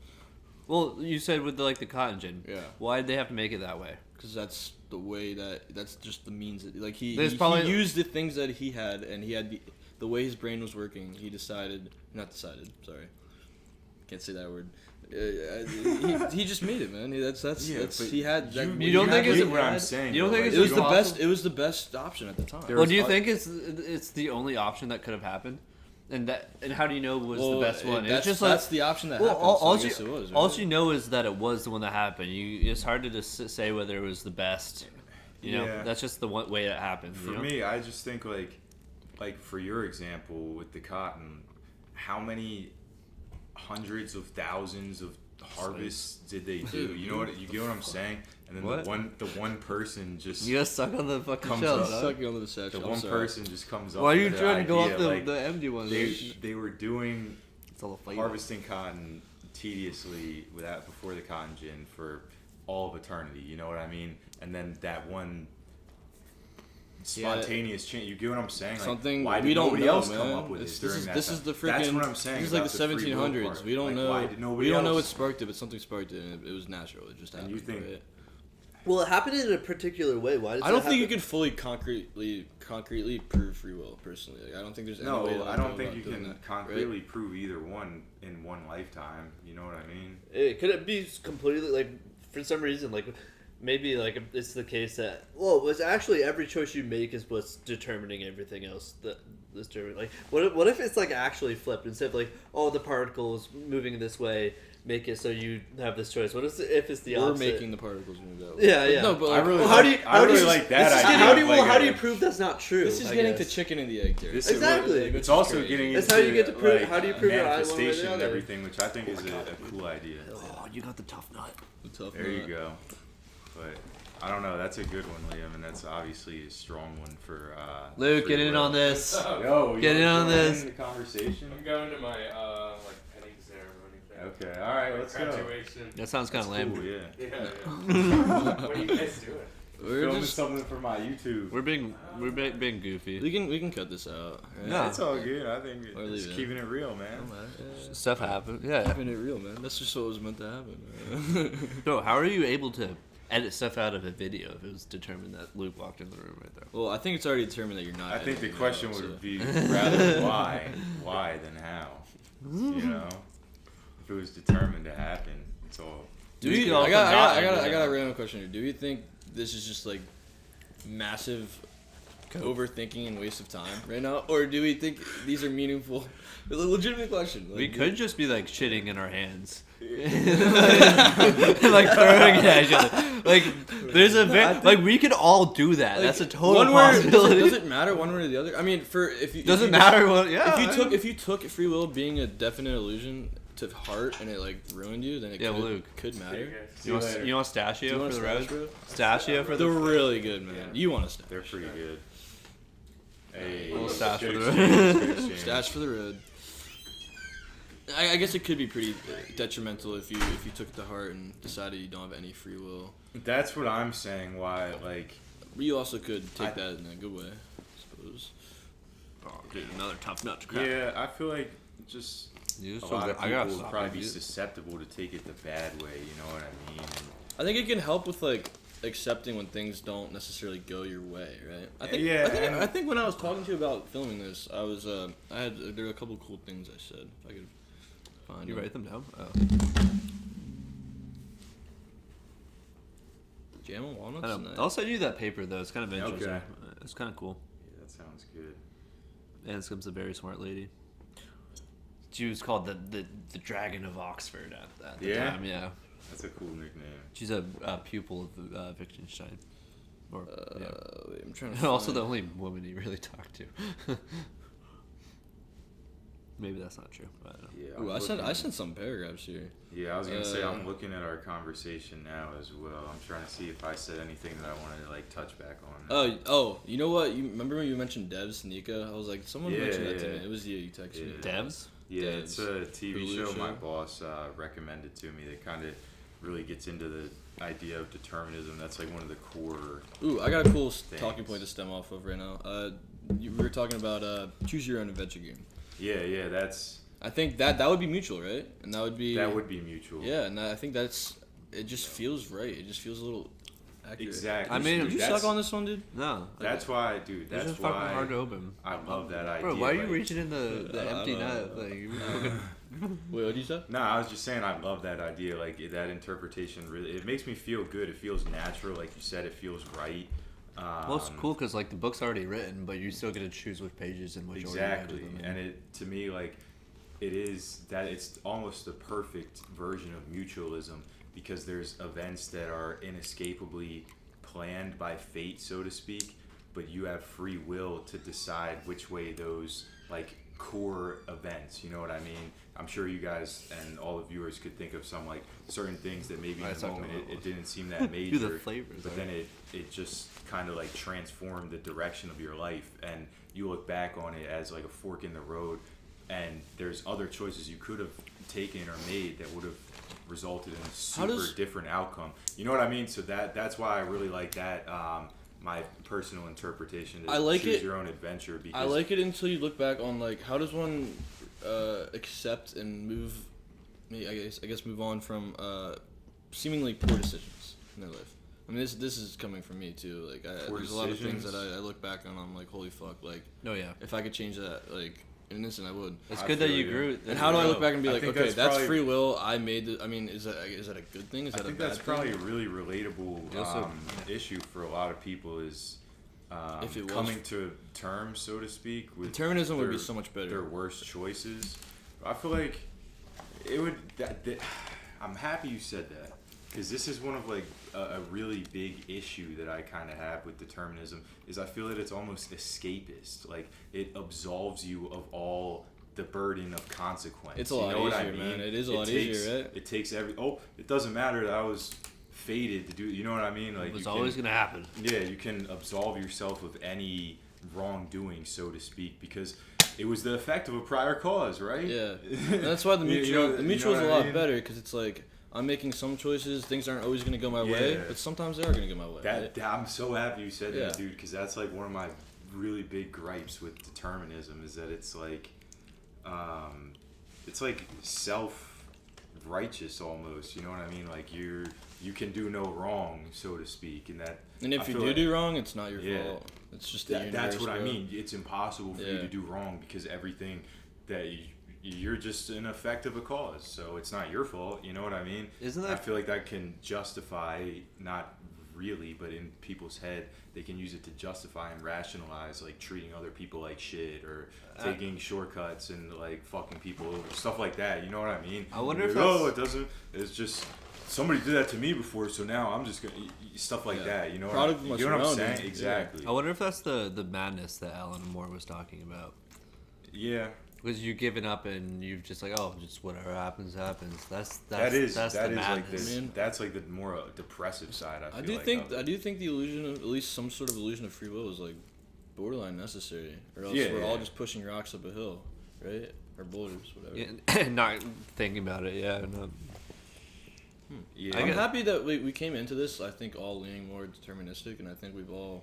Well, you said with the cotton gin. Yeah. Why did they have to make it that way? Because that's the way that's just the means that like he There's probably- used the things that he had and he had the way his brain was working. He sorry, can't say that word. He just made it, man. That's Yeah, that's but he had. That, You don't think get it's what I'm bad? saying? You don't though, think like, it's it was you the don't- best. It was the best option at the time. Well, do you think it's the only option that could have happened? And how do you know it was the best one? That's It's just that's like the option that well, happened. all So I guess it was. all right? you know is that it was the one that happened. It's hard to just say whether it was the best. You know, Yeah. that's just the one way it happened. For you know? me, I just think like for your example with the cotton, how many hundreds of thousands of harvests did they do? You know what? You get what I'm saying? And then What? the one person just You got stuck on the fucking Comes shell. up- dog. Sucking onto the satchel. the I'm one sorry. person just comes up. Why are you with the trying to go idea, off the, like, the empty one? they were doing It's all a fight. harvesting cotton tediously before the cotton gin for all of eternity. You know what I mean? And then that one spontaneous change. You get what I'm saying? Like, Something why did we don't nobody know, else man. come up with This it during is that this time? is the freaking. That's what I'm saying. This is like about the the free will 1700s. part. We don't Like, know. why did nobody We don't know else- what sparked it, but something sparked it, and it was natural. It just And happened. you think- right? Well, it happened in a particular way. Why does I don't it think you happen? can fully concretely prove free will. Personally, like, I don't think there's any way. No, that I know don't think about you doing can that, right? concretely prove either one in one lifetime. You know what I mean? Could it be completely like for some reason like maybe like it's the case that well it was actually every choice you make is what's determining everything else this German. Like, what if it's like actually flipped instead of like, oh, the particles moving this way make it so you have this choice. What if it's the We're opposite? making the particles move that way. Yeah, yeah. No, but I like, really, well, I really like that this is idea. getting- of, like, how do a- you prove that's not true? this is I getting to guess. chicken and the egg theory. This is Exactly. what- Which it's is also great. getting That's into, how you get to prove- like, how do you prove your eye one way or the manifestation and other? everything, which I think is a cool idea. Oh, you got the tough nut. The tough There you nut. go. But I don't know. That's a good one, Liam, and that's obviously a strong one for Luke, free get in will. on this. Yo, Get in on this. The conversation. I'm going to my like penning ceremony thing. Okay. All right. Let's go. Graduation. That sounds kind That's of lame. cool, yeah. Yeah. What are you guys doing? We're Filming just something for my YouTube. We're being goofy. we can cut this out. Right? No. It's all good. I think Or it's leave it. keeping it real, man. Stuff happens. Yeah. Keeping it real, man. That's just what was meant to happen. Man. No, how are you able to edit stuff out of a video if it was determined that Luke walked in the room right there? Well, I think it's already determined that you're not. I think the editing it question out, would so. be rather why than how. You know, if it was determined to happen, it's all. Do We you? could I also got not I got edit a it. random question here. Do you think this is just like massive overthinking and waste of time right now, or do we think these are meaningful? It's a legitimate question. Like, We could just be like shitting in our hands. Like throwing it at each other. Like there's a like we could all do that. like, That's a total one word. possibility. Does it matter one way or the other? I mean, if you Doesn't if you matter what. Yeah. if you took free will being a definite illusion to heart and it like ruined you, then it Yeah, could, Luke. could matter. You want Stachio Do you want for the a road? stash, bro? Stachio for They're the. really good, man. You want a stash? They're pretty good. Hey, Little stash good for the exchange, road. good exchange. Stash for the road. I guess it could be pretty detrimental if you took it to heart and decided you don't have any free will. That's what I'm saying. Why, like, But you also could take that in a good way, I suppose. Oh, dude, another tough nut to crack. yeah, I feel like just You a just lot of I gotta people would stop probably it, be dude. susceptible to take it the bad way. You know what I mean? And I think it can help with like accepting when things don't necessarily go your way, right? I think Yeah, I think when I was talking to you about filming this, I was there were a couple cool things I said. If I could find You them. write them down? Oh. Jam and I walnuts. know. Nice. I'll send you that paper though. It's kind of interesting. Okay. It's kind of cool. yeah, that sounds good. And this comes a very smart lady. She was called the Dragon of Oxford at the Yeah? time. Yeah. That's a cool nickname. She's a pupil of Wittgenstein. Or, yeah. Wait, I'm trying to. And also find- the only woman he really talked to. Maybe that's not true. But I don't know. Yeah. Ooh, I'm I looking- sent some paragraphs here. Yeah, I was gonna say Uh, I'm looking at our conversation now as well. I'm trying to see if I said anything that I wanted to like touch back on. Oh, you know what? You remember when you mentioned Devs, Nika? I was like, someone Yeah, mentioned that to yeah. me. It was you. You texted me. Yeah. Devs? Yeah, it's a TV Hulu show my show? boss recommended to me that kind of really gets into the idea of determinism. That's like one of the core. Ooh, I got a cool Things. talking point to stem off of right now. We were talking about choose your own adventure game. Yeah, that's I think that would be mutual, right? And that would be mutual. Yeah, and I think it just feels right. It just feels a little accurate. Exactly. I mean, Did you That's- suck on this one, dude? No. That's why, dude. It's That's just fucking why hard to open. I love that idea. Bro, why are you like- reaching in the I don't empty know. nut? Like, you fucking- Wait, what did you say? No, I was just saying I love that idea. Like that interpretation, really, it makes me feel good. It feels natural, like you said. It feels right. well, it's cool because like the book's already written, but you still get to choose which pages and which order you Exactly, edit them in. and it to me like it is that it's almost the perfect version of mutualism because there's events that are inescapably planned by fate, so to speak, but you have free will to decide which way those like core events. You know what I mean? I'm sure you guys and all the viewers could think of some like certain things that maybe in I the sucked moment on that it one. didn't seem that Do major. the flavors, But right? then it just kind of like transformed the direction of your life, and you look back on it as like a fork in the road, and there's other choices you could have taken or made that would have resulted in a super different outcome. You know what I mean? So that's why I really like that. My personal interpretation is I like choose it- your own adventure because I like it until you look back on like how does one accept and move. I guess move on from seemingly poor decisions in their life. I mean, this is coming from me too. Like, there's a lot of things that I look back on. I'm like, holy fuck! Like, Oh yeah, if I could change that, like in an instant, I would. it's I good that feel you you. grew. And how do I look back and be I like, think okay, that's that's probably- free will. I made it. I mean, is that a good thing? Is I that think a bad that's thing? probably a really relatable Also- issue for a lot of people is If it was- coming to terms, so to speak, with Determinism would be their- so much better. their worst choices. I feel like it would. I'm happy you said that, because this is one of like a really big issue that I kind of have with determinism. Is I feel that it's almost escapist. Like it absolves you of all the burden of consequence. It's a lot you know what I easier, mean? man. It is a It lot takes- easier, right? It takes every. Oh, it doesn't matter that I was fated to do. You know what I mean? Like It was you always can- gonna happen. Yeah, you can absolve yourself of any wrongdoing, so to speak, because it was the effect of a prior cause, right? Yeah, and that's why the You mutual know- the you mutual know is a what I lot mean? better, because it's like I'm making some choices. Things aren't always gonna go my way, Yeah. but sometimes they are gonna go my way. right? That I'm so happy you said Yeah. that, dude, because that's like one of my really big gripes with determinism is that it's like self-righteous almost. You know what I mean? Like you can do no wrong, so to speak, and that. And I if you feel do like- do wrong, it's not your Yeah. fault. It's just the universe. That's what I bro. mean. It's impossible for you Yeah. to do wrong because everything that you're just an effect of a cause, so it's not your fault. You know what I mean? Isn't I that feel like that can justify, not really, but in people's head, they can use it to justify and rationalize like treating other people like shit or taking shortcuts and like fucking people over, stuff like that. You know what I mean? I wonder if Like, oh, that's- it doesn't. It's just. Somebody did that to me before, so now I'm just gonna stuff like Yeah. that. You know, Product of you my know what I'm surroundings, saying? yeah. Exactly. I wonder if that's the madness that Alan Moore was talking about. Yeah. Because you've given up and you've just like, oh, just whatever happens, happens. That's That is the like madness. this. Man. That's like the more depressive side. I feel like I do think the illusion of, at least some sort of illusion of free will is like borderline necessary, or else Yeah, we're all yeah. just pushing rocks up a hill, right? Or boulders, whatever. Yeah, not thinking about it, yeah. No. Yeah. I'm happy that we came into this, I think, all leaning more deterministic, and I think we've all,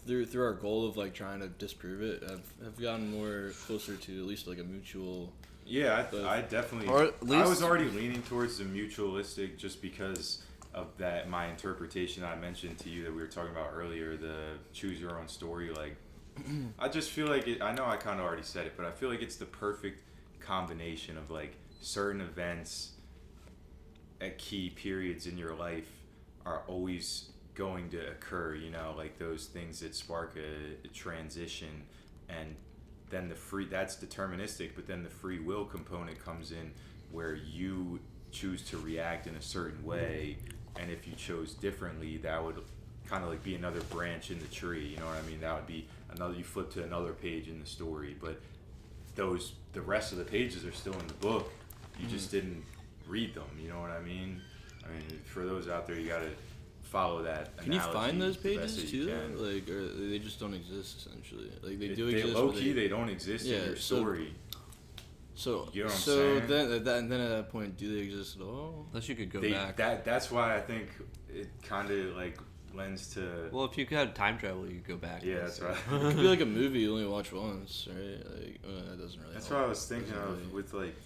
through our goal of like trying to disprove it, have gotten more closer to at least like a mutual. Yeah, But- I definitely. Or at I least- was already leaning towards the mutualistic just because of that. My interpretation I mentioned to you that we were talking about earlier, the choose your own story. Like, I just feel like it. I know I kind of already said it, but I feel like it's the perfect combination of like certain events at key periods in your life are always going to occur, you know, like those things that spark a transition, and then that's deterministic, but then the free will component comes in where you choose to react in a certain way, and if you chose differently, that would kind of like be another branch in the tree, you know what I mean? That would be another, you flip to another page in the story, but the rest of the pages are still in the book, you just didn't read them, you know what I mean? I mean, for those out there, you gotta follow that. Can you find those analogy the best pages that you too? can. Like, or they just don't exist essentially. Like they do They exist. low but key, they don't exist Yeah, in your so- story. So You know what I'm so saying? then at that point, do they exist at all? Unless you could go They, back. that's why I think it kind of like lends to. Well, if you could have time travel, you could go back. Yeah, that's right. It could be like a movie you only watch once, right? Like that doesn't really. That's help. what I was thinking Doesn't of really- with like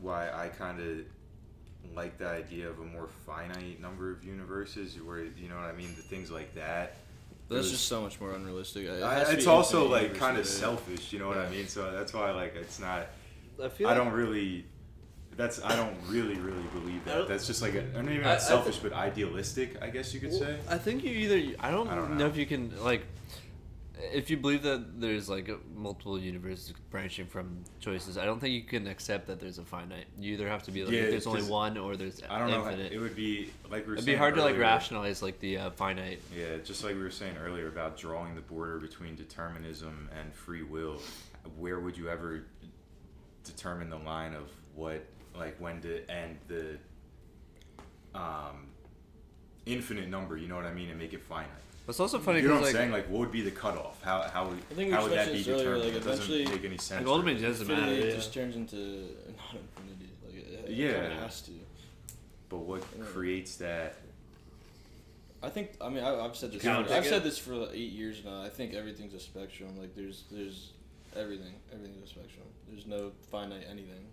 why I kind of like the idea of a more finite number of universes, where you know what I mean, the things like that. That's Those- just so much more unrealistic. It has to it's be also infinite like universes, kind of right? selfish, you know what I Yeah. mean? So that's why like it's not. I feel I like don't really. I don't really believe I that. don't- That's just like I don't even I- I selfish, but idealistic, I guess you could say. I think you either I don't, I don't know. know. If you can like, if you believe that there's like multiple universes branching from choices, I don't think you can accept that there's a finite. You either have to be like, Yeah, there's only 'cause one or there's I don't know. infinite. It would be like we were It'd saying be hard to like earlier. rationalize like the finite. Yeah, just like we were saying earlier about drawing the border between determinism and free will. Where would you ever determine the line of what, like, when to end the infinite number? You know what I mean, and make it finite. It's also funny You know what I'm because saying? Like, what would be the cutoff? How would I think we how would that discussed be this earlier, determined? like, It doesn't eventually- make any sense. like ultimately it doesn't matter. Infinity Yeah. just turns into not infinity. Like it Yeah. kind of has to. But what creates that? I think. I mean, I've said this. Count I've ticket? said this for like 8 years now. I think everything's a spectrum. Like there's everything. Everything's a spectrum. There's no finite anything.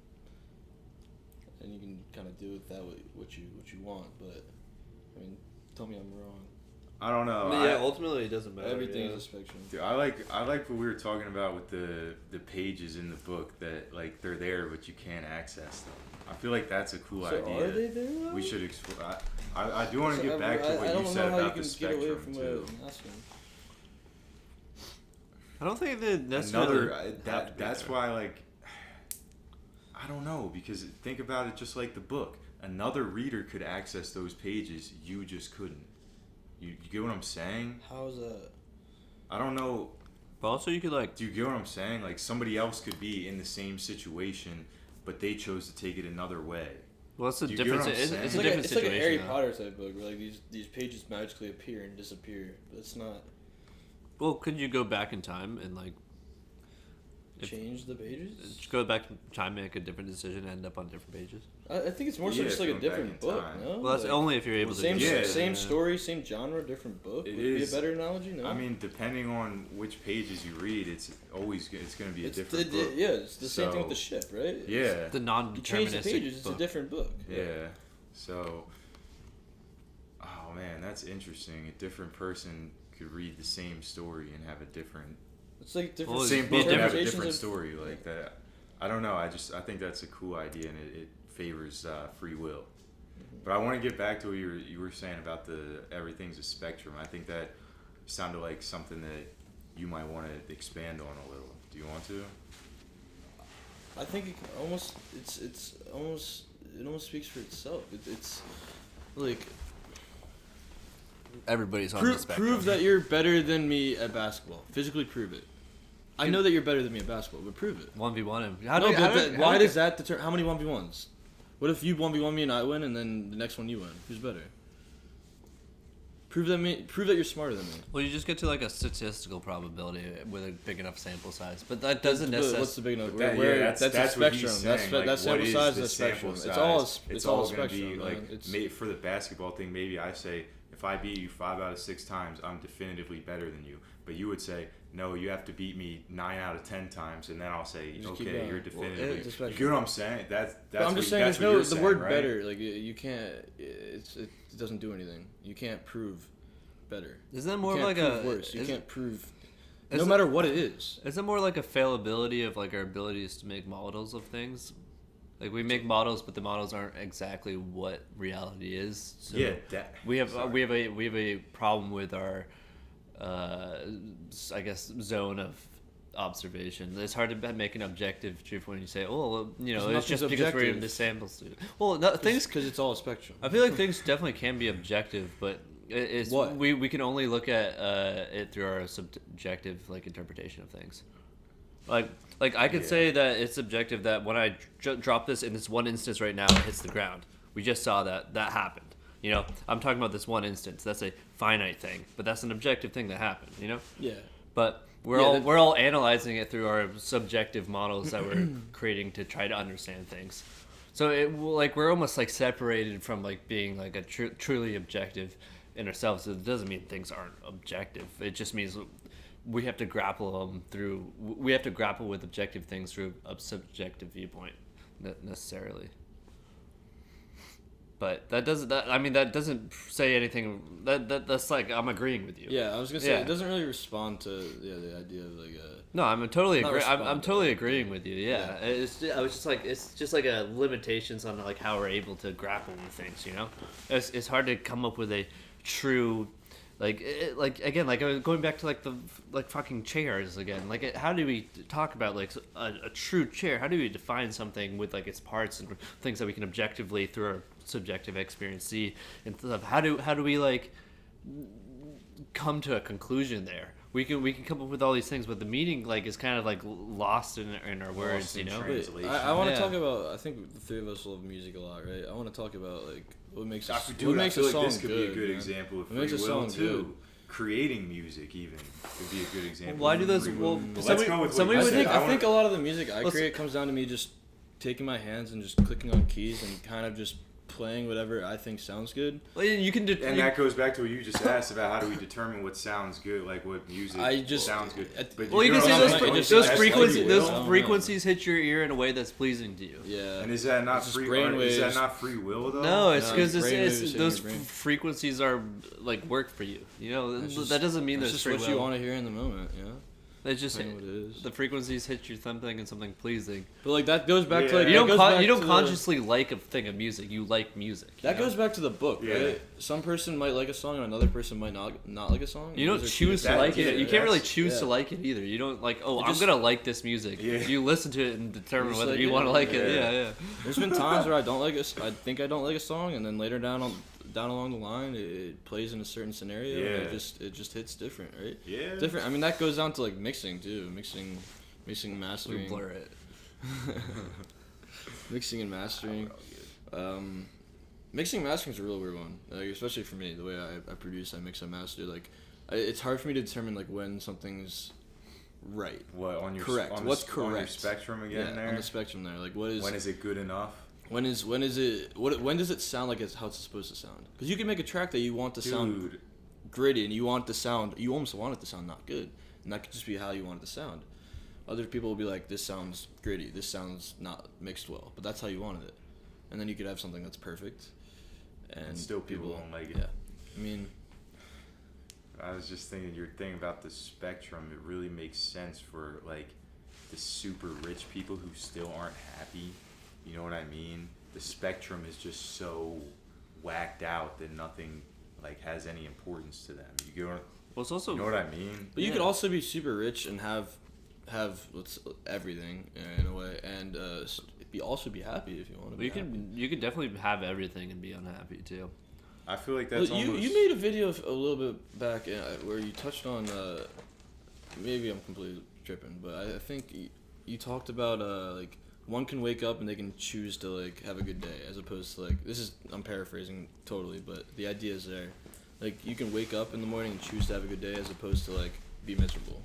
And you can kind of do with that what you want. But I mean, tell me I'm wrong. I don't know. Yeah, ultimately it doesn't matter. Everything yeah. is a spectrum. Dude, I like what we were talking about with the pages in the book that like they're there but you can't access them. I feel like that's a cool So idea. are they there? Though? We should explore. I do want to So get back to what I you don't said know how about you the can get away spectrum from too. what I'm asking. I don't think that that's That's why like I don't know, because think about it just like the book. Another reader could access those pages, you just couldn't. You get what I'm saying? How is that? I don't know. But also, you could like. Do you get what I'm saying? Like somebody else could be in the same situation, but they chose to take it another way. Well, it's a Do you get different. what I'm It's saying? a It's like different it's like situation. a Harry though. Potter type book where like these pages magically appear and disappear. But it's not Well, could you go back in time and like change the pages. go back in time, make a different decision, and end up on different pages? I think it's more so Yeah, just like a going back different in book. time. No, Well, that's like, only if you're able to. same do that. same story, same genre, different book. It Would be a is- better analogy. No, I mean, depending on which pages you read, it's going to be a different book. yeah, it's the same thing with the So, ship, right? Yeah. The You non-deterministic change the pages, it's book. a different book. Yeah. So, oh man, that's interesting. A different person could read the same story and have a different It's like different. Well, same be book and have a interpretations different of- story like that. I don't know. I think that's a cool idea, and it favors free will. But I want to get back to what you were saying about everything's a spectrum. I think that sounded like something that you might want to expand on a little. Do you want to? I think it almost speaks for itself. It's like Everybody's on the spectrum. prove that you're better than me at basketball. Physically prove it. I know that you're better than me at basketball, but prove it. 1v1 him. Why does that determine how many 1v1s? What if you 1v1 me and I win, and then the next one you win? Who's better? Prove that you're smarter than me. Well, you just get to like a statistical probability with a big enough sample size, but that doesn't necessarily. What's the big enough? That's a what he's spectrum. saying. Like, That's what sample is size. the That's sample spectrum. size? It's all a gonna spectrum. be Man. like for the basketball thing. Maybe I say if I beat you 5 out of 6 times, I'm definitively better than you. But you would say no, you have to beat me 9 out of 10 times, and then I'll say Just keep okay, going. you're Well, definitively. it's a you spectrum. get what I'm saying? That's But I'm just saying, that's there's what you're the saying, word right? better. Like you can't. It doesn't do anything. You can't prove better. Isn't that You more of can't like prove a? worse. You can't prove. is No it- matter what it is. Is it more like a failability of like our abilities to make models of things? Like we make models, but the models aren't exactly what reality is. So Yeah, we have sorry. we have a problem with our, I guess, zone of observation. It's hard to make an objective truth when you say, "Oh, well, you know, it's Because just because we're in objective. the sample suit." Well, no, things. Because it's all a spectrum. I feel like things definitely can be objective, but it's What? we can only look at it through our subjective like interpretation of things. Like I could Yeah. say that it's subjective that when I drop this in this one instance right now, it hits the ground. We just saw that happened. You know, I'm talking about this one instance. That's a finite thing, but that's an objective thing that happened. You know, Yeah. but we're all analyzing it through our subjective models that we're creating to try to understand things. So we're almost like separated from like being like a truly objective in ourselves. It doesn't mean things aren't objective. It just means we have to grapple with objective things through a subjective viewpoint necessarily. But that doesn't say anything. That's like I'm agreeing with you. Yeah, I was gonna say Yeah. it doesn't really respond to the idea of like No, I'm totally Not agree. I'm respond, totally but- agreeing with you. Yeah. I was just like, it's just like a limitations on like how we're able to grapple with things. You know, It's hard to come up with a true, like again, like going back to like the fucking chairs again. Like how do we talk about like a true chair? How do we define something with like its parts and things that we can objectively through our subjective experience see and stuff? How do we like come to a conclusion there? We can come up with all these things, but the meaning like is kind of like lost in our words, Lost you in know. translation. I want to Yeah. talk about. I think the three of us love music a lot, right? I want to talk about like what makes I a, feel what makes a song this could good. be a good man. example of What makes free a will song too. good? Creating music even could be a good example. Why do of those? free Well, will. somebody, Let's go with what somebody you would said. think. I think a lot of the music I Let's- create comes down to me just taking my hands and just clicking on keys and kind of just playing whatever I think sounds good. Well, you can. And that goes back to what you just asked about how do we determine what sounds good, like what music sounds good. But Well, you can don't say know, those frequencies hit your ear in a way that's pleasing to you. Yeah. And is that not free? Is that not free will though? No, it's because those brain. frequencies are like work for you. You know, that doesn't mean there's just free what will. you want to hear in the moment. Yeah. They just Depending what it is. the frequencies hit you something and something pleasing. But like that goes back to like you don't consciously like a thing of music. You like music. That goes back to the book, right? Some person might like a song and another person might not like a song. You don't choose to like it. You can't really choose to like it either. You don't like, I'm gonna like this music. Yeah. You listen to it and determine whether like you it. want to like it. Yeah. Yeah. There's been times where I think I don't like a song, and then later down along the line, it plays in a certain scenario, and it just hits different, right? Yeah. Different. I mean, that goes down to like mixing too, mixing, mastering. Blur it. Mixing and mastering. Mixing and mastering is a real weird one, like, especially for me. The way I produce, I mix, I master. Like, it's hard for me to determine like when something's right. What on your correct? On What's the, correct? On your spectrum again there. On the spectrum there, like what is? When is it good enough? When is it? When does it sound like it's how it's supposed to sound? Because you can make a track that you want to sound gritty, and you almost want it to sound not good, and that could just be how you want it to sound. Other people will be like, this sounds gritty, this sounds not mixed well, but that's how you wanted it. And then you could have something that's perfect, and still people won't like it. Yeah, I mean, I was just thinking your thing about the spectrum. It really makes sense for like the super rich people who still aren't happy. You know what I mean? The spectrum is just so whacked out that nothing like has any importance to them. You It's also, know what I mean? but you could also be super rich and have everything in a way, and also be happy if you want to. Be you can definitely have everything and be unhappy too. I feel like that's almost... You made a video a little bit back where you touched on maybe I'm completely tripping, but I think you talked about like one can wake up and they can choose to like have a good day, as opposed to like, I'm paraphrasing totally, but the idea is there. Like, you can wake up in the morning and choose to have a good day, as opposed to like be miserable.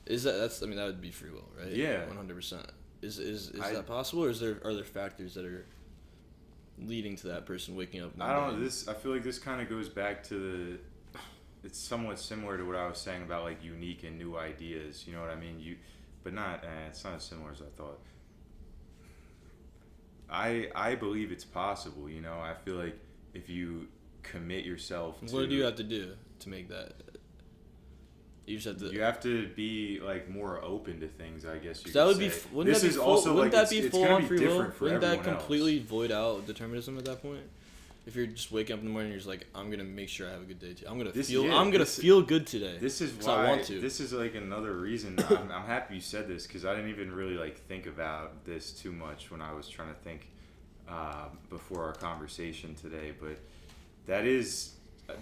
That would be free will, right? Yeah. 100%. Is that possible, or are there factors that are leading to that person waking up? I feel like this kind of goes back to it's somewhat similar to what I was saying about like unique and new ideas. You know what I mean? But not. It's not as similar as I thought. I believe it's possible. You know, I feel like if you commit yourself to... What do you have to do to make that? You just have to... You have to be like more open to things, I guess you could that would say. be. Wouldn't This that be is full? also Wouldn't like that be it's full gonna on be free will? different for Wouldn't that everyone else. completely void out determinism at that point? If you're just waking up in the morning, and you're just like, I'm gonna make sure I have a good day today. I'm gonna feel good today. This is why I want to. This is like another reason. I'm happy you said this, because I didn't even really like think about this too much when I was trying to think before our conversation today. But that is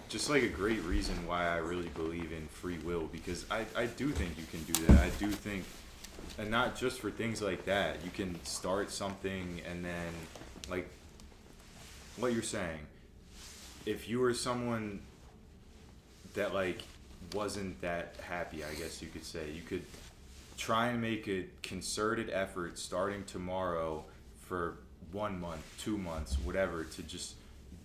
just like a great reason why I really believe in free will, because I do think you can do that. I do think, and not just for things like that. You can start something and then like what you're saying, if you were someone that like wasn't that happy, I guess you could say, you could try and make a concerted effort starting tomorrow for 1 month, 2 months, whatever, to just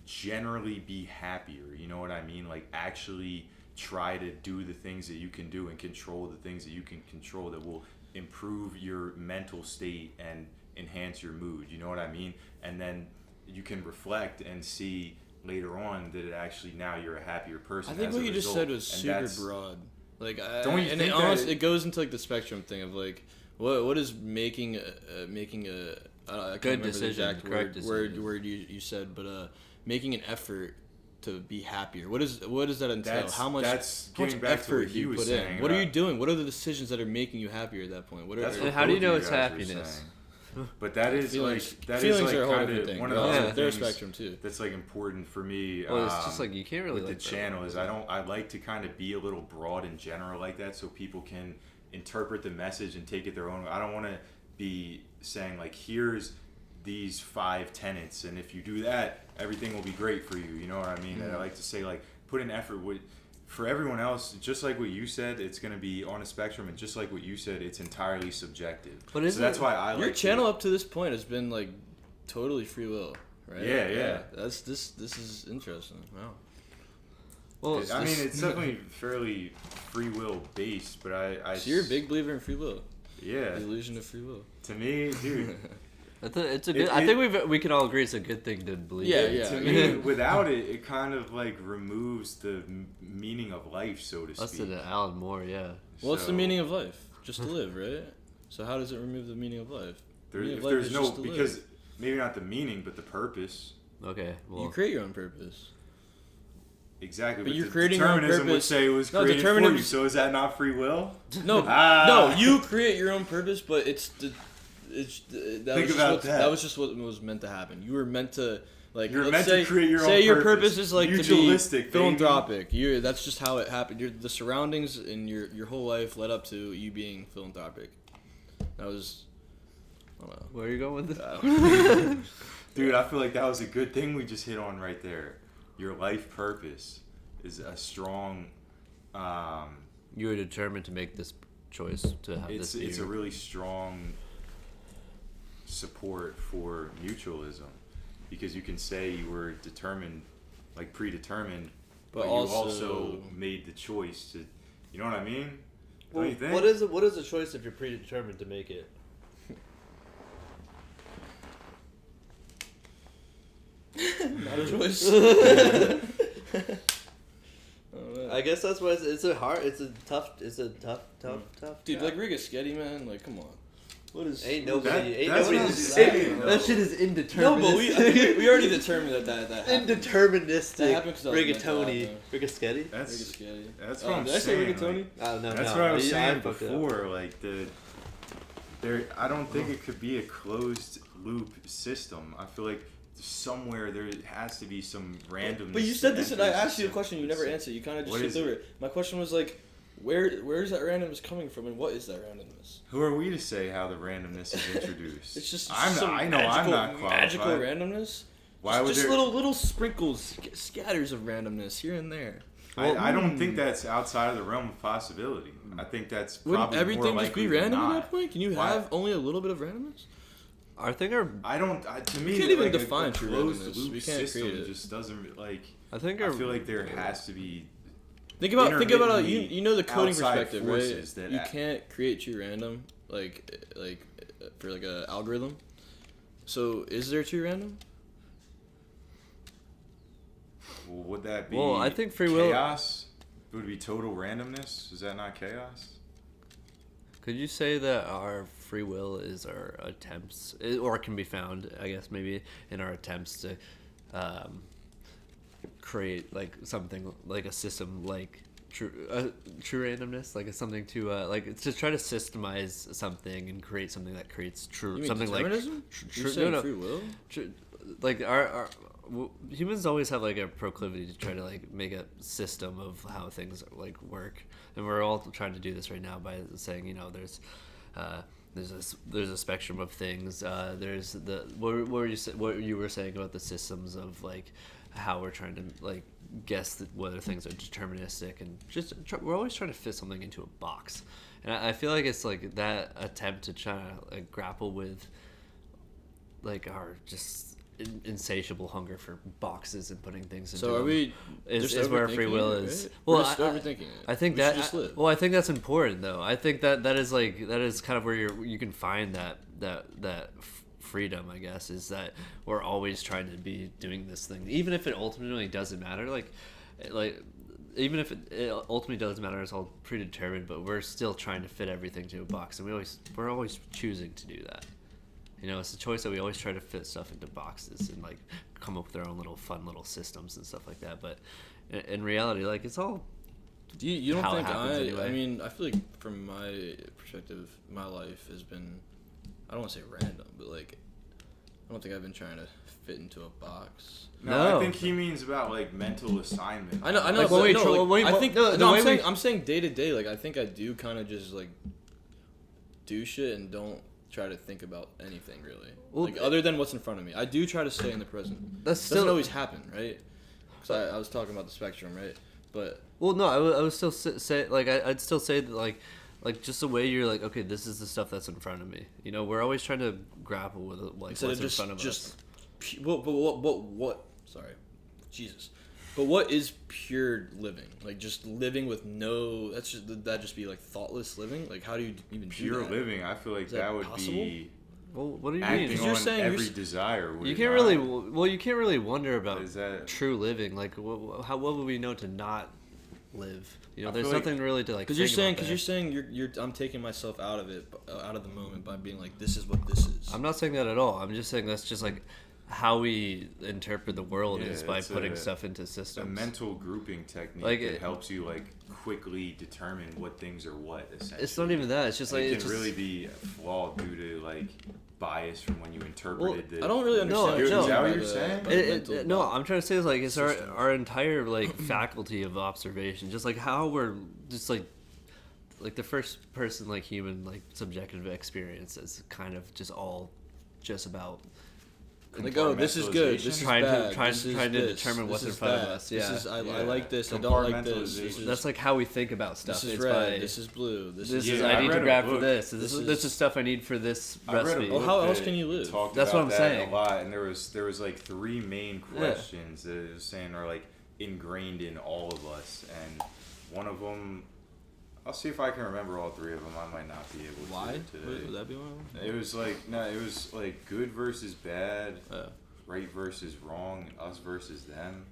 generally be happier. You know what I mean? Like actually try to do the things that you can do and control the things that you can control that will improve your mental state and enhance your mood. You know what I mean? And then you can reflect and see later on that it actually, now you're a happier person. I think what you just said was super broad. Like, it goes into like the spectrum thing of like, what is making a I can't remember the exact word you said, but making an effort to be happier. What does that entail? How much effort do you put in? What are you doing? What are the decisions that are making you happier at that point? How do you know it's happiness? But that is feelings, like feelings are a whole different thing. One of those their things spectrum too. That's like important for me. Well, it's just like you can't really with like the channel is I like to kind of be a little broad in general like that, so people can interpret the message and take it their own way. I don't want to be saying like, here's these 5 tenets, and if you do that, everything will be great for you. You know what I mean? And I like to say like, put in effort. For everyone else, just like what you said, it's going to be on a spectrum, and just like what you said, it's entirely subjective. But so that's why I like your channel up to this point has been like totally free will. right? Yeah. This is interesting. Wow. Well, I mean, it's definitely fairly free will based, but I So you're a big believer in free will. yeah. The illusion of free will. To me, dude. it's a good. I think we can all agree it's a good thing to believe. Yeah. To me, without it, it kind of like removes the meaning of life, so to That's speak. to Alan Moore, yeah. What's the So- meaning of life? Just to live, right? So how does it remove the meaning of life? Meaning If of life there's is no, just to live. because maybe not the meaning, but the purpose. Okay, well, You create your own purpose. Exactly. But you're the creating your own determinism would purpose. say it was No, created for you. determinism- So is that not free will? No, no, you create your own purpose, but that was just what was meant to happen. You were meant to You're let's meant to say, create your own say your purpose. purpose is like to be Mutualistic, baby. philanthropic. That's just how it happened. The surroundings in your whole life led up to you being philanthropic. That was, I don't know. where are you going with this? Dude, I feel like that was a good thing we just hit on right there. Your life purpose is a strong. You were determined to make this choice to have It's this. a really strong support for mutualism, because you can say you were determined, like predetermined, but you also made the choice to. You know what I mean? Well, Don't you think? what is the choice if you're predetermined to make it? Not a choice. I guess that's why it's a tough. Dude, job. like Rigaschetti, man. Like, come on. What is? Ain't nobody. That's what I'm saying, though. That shit is indeterminate. No, but I think we already determined that happened. That Indeterministic. happened 'cause I was meant to Rigatoni. happen. Rigaschetti. That's Rigaschetti. that's what I'm did I say saying. rigatoni? like, I don't know. That's no, what I was saying fucked it up. before. Like I don't think it could be a closed loop system. I feel like somewhere there has to be some randomness. But you said this, and I that enters asked you a the question. You never answered. You kind of just What skipped is over it. My question was like, where's that randomness coming from, and what is that randomness? Who are we to say how the randomness is introduced? It's just I'm some not, I know I'm not qualified. magical randomness. Why would just there? little sprinkles, scatters of randomness here and there. I don't think that's outside of the realm of possibility. I think that's Wouldn't probably everything more just be likely than random at not. that point? Can you Why? have only a little bit of randomness? I think our I don't. To me, We can't even like, define a true closed randomness. loop We can't system create it. just doesn't like. I think I our feel like there has to be. Think about Intermittently you know the coding outside perspective, forces right? that You act. can't create true random for like a algorithm. So is there true random? Well, would that be? Well, I think free will- chaos. It would be total randomness. Is that not chaos? Could you say that our free will is our attempts, or can be found, I guess, maybe in our attempts to create like something like a system like true randomness, like it's something to like it's to try to systemize something and create something that creates true You mean something determinism? like You're saying free will? like our humans always have like a proclivity to try to like make a system of how things like work, and we're all trying to do this right now by saying, you know, there's a spectrum of things. There's the what you were saying about the systems of like how we're trying to like guess whether things are deterministic, and we're always trying to fit something into a box. And I feel like it's like that attempt to try to like grapple with like our just insatiable hunger for boxes and putting things into So are them we? is just where free overthinking will it, is. right? Well, We're just overthinking it. I think We should that just live. well, I think that's important though. I think that is kind of where you can find that freedom, I guess, is that we're always trying to be doing this thing, even if it ultimately doesn't matter. Like even if it ultimately doesn't matter, it's all predetermined, but we're still trying to fit everything to a box, and we're always choosing to do that. You know, it's a choice that we always try to fit stuff into boxes and like come up with our own little fun little systems and stuff like that. But in reality, like it's all. Do you don't how it think happens anyway. I mean, I feel like from my perspective, my life has been, I don't want to say random, but like, I don't think I've been trying to fit into a box. No, I think he means about like mental assignment. I know. Like, But when we no, like, I think the no. way I'm saying day to day. Like I think I do kind of just like do shit and don't try to think about anything really. Well, like other than what's in front of me, I do try to stay in the present. That's Doesn't still always happen, right? Because I was talking about the spectrum, right? But well, no, I would still say like I'd still say that like just the way you're like, okay, this is the stuff that's in front of me. You know, we're always trying to grapple with like instead what's of in front of just us. what? Sorry, Jesus. But what is pure living? Like just living with no. That just be like thoughtless living. Like how do you even do Pure that? living, I feel like that that would possible? be Well, what do you acting mean? you're on saying- every you're- desire. Would You it can't not? really. Well, you can't really wonder about Is that- true living. Like, what would we know to not live? You know, I there's feel like- nothing really to like. Because you're saying you're I'm taking myself out of it, out of the moment by being like, this is what this is. I'm not saying that at all. I'm just saying that's just like how we interpret the world Yeah, is by it's putting a- stuff into A systems. mental grouping technique Like that it- helps you like quickly determine what things are what. Essentially, It's not even that. It's just like it it's can just, really be flawed due to like bias from when you interpreted the. I don't really No, understand. no. Is that what by you're the- saying? by the It, mental no, I'm trying to say is like it's systems. our entire like faculty of observation, just like how we're just like the first person like human like subjective experience is kind of just all just about Like, oh, this is good. This is Trying to- bad. trying- this is trying to this, determine this what's in is front of that, us, This yeah. is I Yeah. like this. I don't like this. This is, that's like how we think about stuff. this is It's red. by, This is blue. This this is. is Yeah, I I need read to a grab for book. this. This This is- is stuff I need for this I read a recipe. book Well, how else that can you live? Talked That's about what I'm that saying. a lot, and there was like three main questions that it was saying are like ingrained in all of us, and one of them, I'll see if I can remember all three of them. I might not be able to Why? today. Would that be one of them? It was like no, it was like good versus bad, Oh. right versus wrong, us versus them.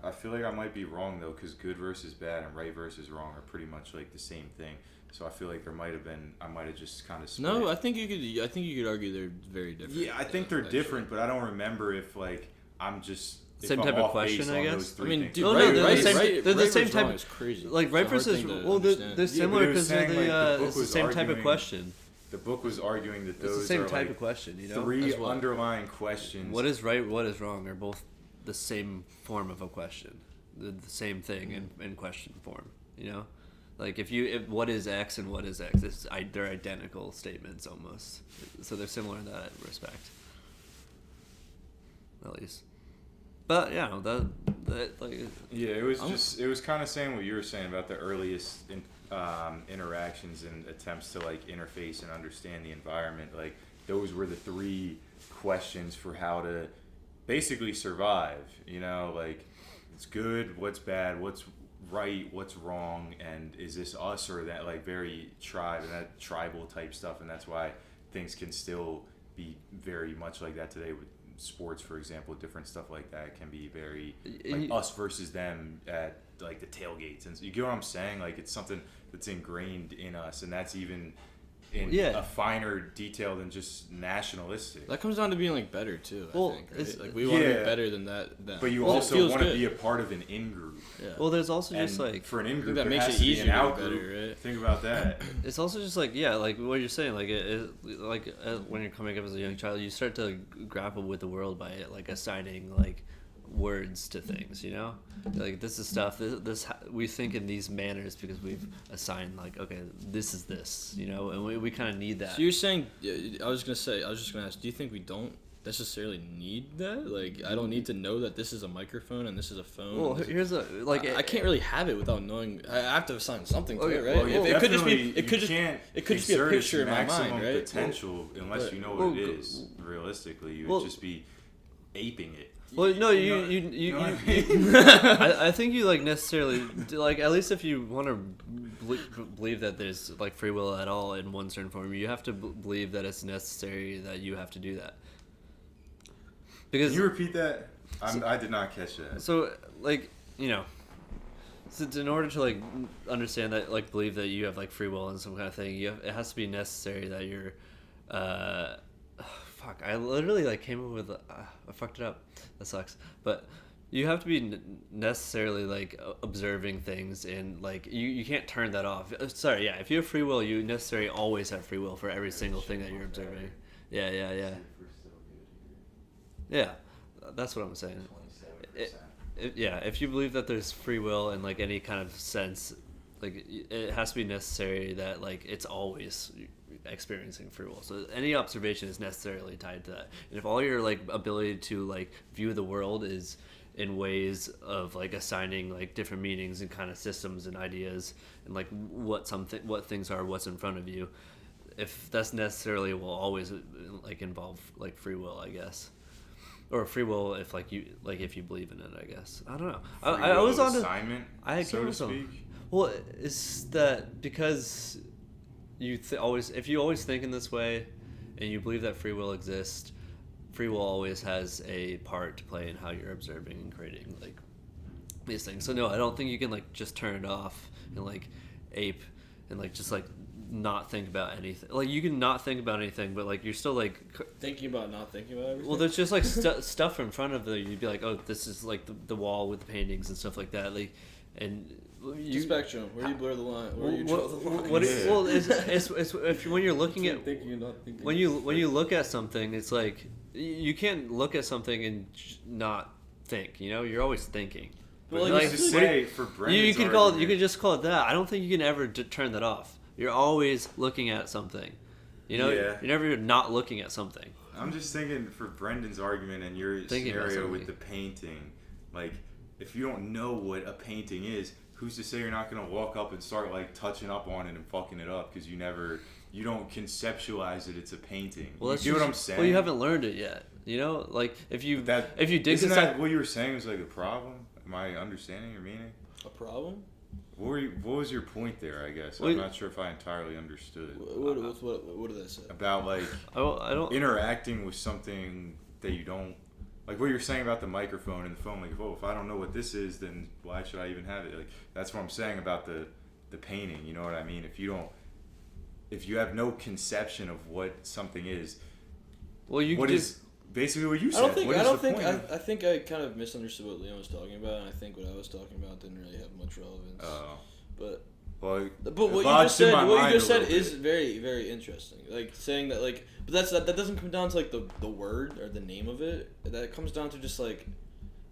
I feel like I might be wrong though, because good versus bad and right versus wrong are pretty much like the same thing. So I feel like there might have been, I might have just kind of split. No, I think you could. I think you could argue they're very different. Yeah, I think they're actually. different, but I don't remember if like I'm just if Same I'm type of off base question, I on guess? those three I mean, things. dude, No, right, no, they're the right, same- right, they're the right same versus type- wrong is crazy. Like right It's a hard versus thing to well, they're understand. they're Yeah, similar but it was because they're saying, like, the book it's the was same type of arguing- question. The book was arguing that It's those the same are type like of question, you know. three As well. underlying questions. What is right, what is wrong are both the same form of a question, the same thing in question form. You know, like if what is X and what is X, they're identical statements almost, so they're similar in that respect, at least. But yeah, that like Yeah, it was kind of saying what you were saying about the earliest interactions and attempts to like interface and understand the environment. Like those were the three questions for how to basically survive. You know, like it's good, what's bad, what's right, what's wrong, and is this us or that? Like very tribal type stuff, and that's why things can still be very much like that today with sports, for example. Different stuff like that can be very like us versus them at like the tailgates, and so, you get what I'm saying? Like it's something that's ingrained in us, and that's even in Yeah. a finer detail than just nationalistic. That comes down to being like better too. Well, I think, it's- right? Like we want to Yeah. be better than that. Them. But you Well, it also feels want to good. be a part of an in-group. Yeah. well, there's also And just like for an in-group, that there makes has it to be easier an to be out-group. better, right? Think about that. it's also just like yeah, like what you're saying, like when you're coming up as a young child, you start to grapple with the world by like assigning like words to things, you know, like this is stuff this we think in these manners because we've assigned like okay, this is this, you know, and we kind of need that. So you're saying? I was just gonna ask. Do you think we don't necessarily need that? Like, I don't need to know that this is a microphone and this is a phone. Well, and this is- here's a like I can't really have it without knowing. I have to assign something to Okay, it, right? well, If it could just be. definitely It could you just. can't It could just be a exert its picture in my mind, maximum right? potential unless but- you know well, what it is. Realistically, you well- would just be aping it. Well, no, you know what I mean? I think you like necessarily like at least if you want to believe that there's like free will at all in one certain form, you have to believe that it's necessary that you have to do that. Because Can you repeat that? I did not catch that. so like you know, so in order to like understand that like believe that you have like free will and some kind of thing, it has to be necessary that you're. Fuck! I literally like came up with. I fucked it up. That sucks. But you have to be necessarily like observing things, and like you can't turn that off. Sorry, yeah. If you have free will, you necessarily always have free will for every single thing that you're observing. Yeah. Yeah, that's what I'm saying. Yeah, if you believe that there's free will in like any kind of sense, like it has to be necessary that like it's always experiencing free will. So any observation is necessarily tied to that. And if all your like ability to like view the world is in ways of like assigning like different meanings and kind of systems and ideas and like what things are, what's in front of you, if that's necessarily will always like involve like free will, I guess. or free will if if you believe in it, I guess. I don't know. Free I will was on assignment, so to speak. Well, is that because you if you always think in this way, and you believe that free will exists, free will always has a part to play in how you're observing and creating like these things. So no, I don't think you can like just turn it off and like ape and like just like not think about anything. Like you can not think about anything, but like you're still like thinking about not thinking about everything. well, there's just like stuff in front of you. You'd be like, oh, this is like the wall with the paintings and stuff like that. Like, and the spectrum. Where do you blur the line? Where do you draw the line? Well, it's if when you're looking at thinking and not thinking. when you look at something, it's like you can't look at something and not think. You know, you're always thinking. But like to say for Brendan's you could just call it that. I don't think you can ever turn that off. You're always looking at something. You know, you're never not looking at something. I'm just thinking for Brendan's argument and your scenario with the painting, like if you don't know what a painting is, who's to say you're not gonna walk up and start like touching up on it and fucking it up because you don't conceptualize it. It's a painting. Well, you see what I'm saying? Well, you haven't learned it yet. You know, like if you dig isn't this that what you were saying was like a problem? Am I understanding your meaning? A problem? What was your point there? I guess I'm not sure if I entirely understood. What did I say? About like I don't interacting with something that you don't like. What you're saying about the microphone and the phone, like, if I don't know what this is, then why should I even have it? Like that's what I'm saying about the painting. You know what I mean? If you have no conception of what something is, well, basically what you said. I think I kind of misunderstood what Leon was talking about, and I think what I was talking about didn't really have much relevance. But what you just said is very, very interesting. Like saying that, like, but that doesn't come down to like the word or the name of it. That comes down to just like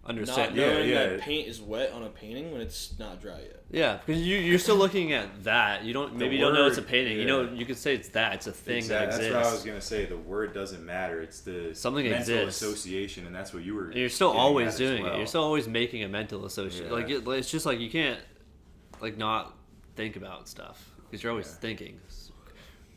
understand. Not knowing that paint is wet on a painting when it's not dry yet. Yeah, because you're still looking at that. You don't you don't know it's a painting. Yeah. You know, you could say it's that. It's a thing that exists. That's what I was gonna say. The word doesn't matter. It's the something mental exists. association, and that's what you were. And you're still always doing it. You're still always making a mental association. Yeah. Like it's just like you can't like not think about stuff because you're always thinking.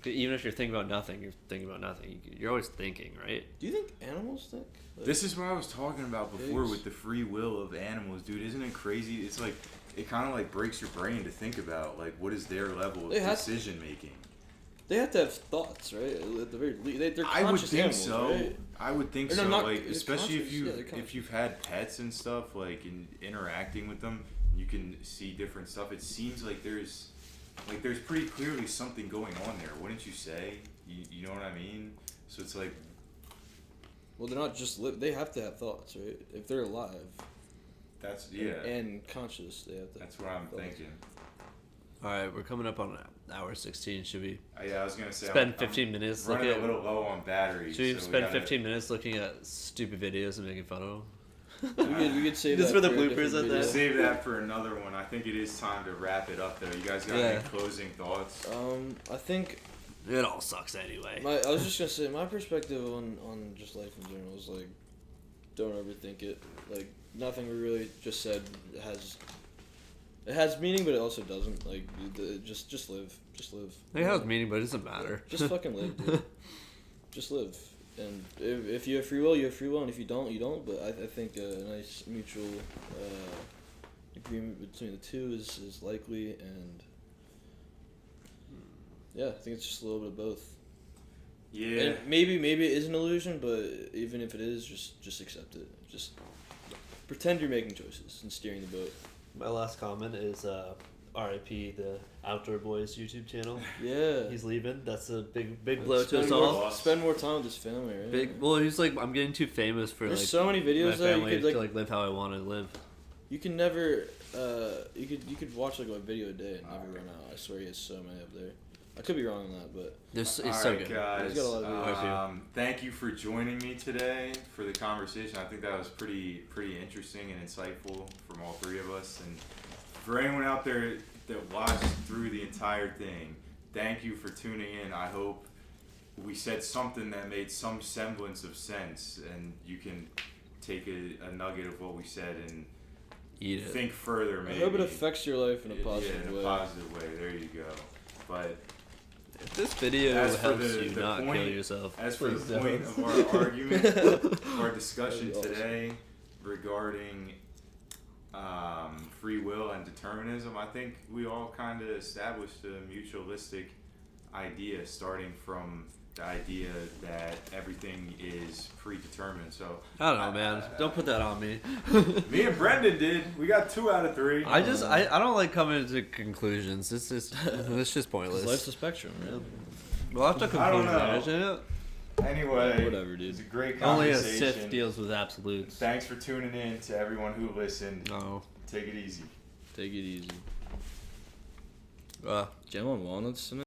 Even if you're thinking about nothing, you're thinking about nothing. You're always thinking, right? Do you think animals think? Like, this is what I was talking about before with the free will of animals, dude. Isn't it crazy? It's like it kind of like breaks your brain to think about like what is their level of decision making. They have to have thoughts, right? At the very least, they're I would conscious think animals, so. right? I would think Or so. not, like especially conscious, if you've had pets and stuff, like in interacting with them, you can see different stuff. It seems like there's pretty clearly something going on there. Wouldn't you say? You know what I mean? So it's like. Well, they're not just they have to have thoughts, right? If they're alive. That's and conscious, they have to. That's what I'm thinking. All right, we're coming up on hour 16. Should we? Yeah, I was gonna say. Spend 15 minutes. Running a little low on battery. Should we spend 15 minutes looking at stupid videos and making fun of them? We could save this that for the bloopers at that. Save that for another one. I think it is time to wrap it up, though. You guys got any closing thoughts? I think. It all sucks anyway. I was just gonna say my perspective on just life in general is like, don't overthink it. Like nothing we really just said has meaning, but it also doesn't. Like just live, It has meaning, but it doesn't matter. Just fucking live, dude. Just live. And if you have free will, you have free will, and if you don't, you don't. But I think a nice mutual agreement between the two is likely, and yeah, I think it's just a little bit of both. Yeah. And maybe it is an illusion, but even if it is, just accept it. Just pretend you're making choices and steering the boat. My last comment is R.I.P. the Outdoor Boys YouTube channel. Yeah. He's leaving. That's a big blow to us all. Spend more time with his family, right? Well, he's like, I'm getting too famous for There's like so many videos my there family you could to like live how I want to live. You can never you could watch like a video a day and never run out. I swear he has so many up there. I could be wrong on that, but It's so good. Guys, he's got a lot of videos. thank you for joining me today for the conversation. I think that was pretty interesting and insightful from all three of us. And for anyone out there that watched through the entire thing, thank you for tuning in. I hope we said something that made some semblance of sense, and you can take a nugget of what we said and eat it. Think further. Maybe. I hope it affects your life in a positive way. Yeah, in a positive way. There you go. But This video As for helps the- you the not point- kill yourself. As for Please the point don't. of our argument, our discussion That'd be awesome. today regarding free will and determinism, I think we all kind of established a mutualistic idea, starting from the idea that everything is predetermined. So I don't know, man. Don't put that on me. me and Brendan did. We got 2 out of 3. I don't like coming to conclusions. It's just pointless. Life's a spectrum, right? Well, after I don't conclusions, know. isn't it? Anyway, Whatever, dude. It's a great Only a conversation. Sith deals with absolutes. Thanks for tuning in to everyone who listened. No. Take it easy. Take it easy. Jam on walnuts tonight?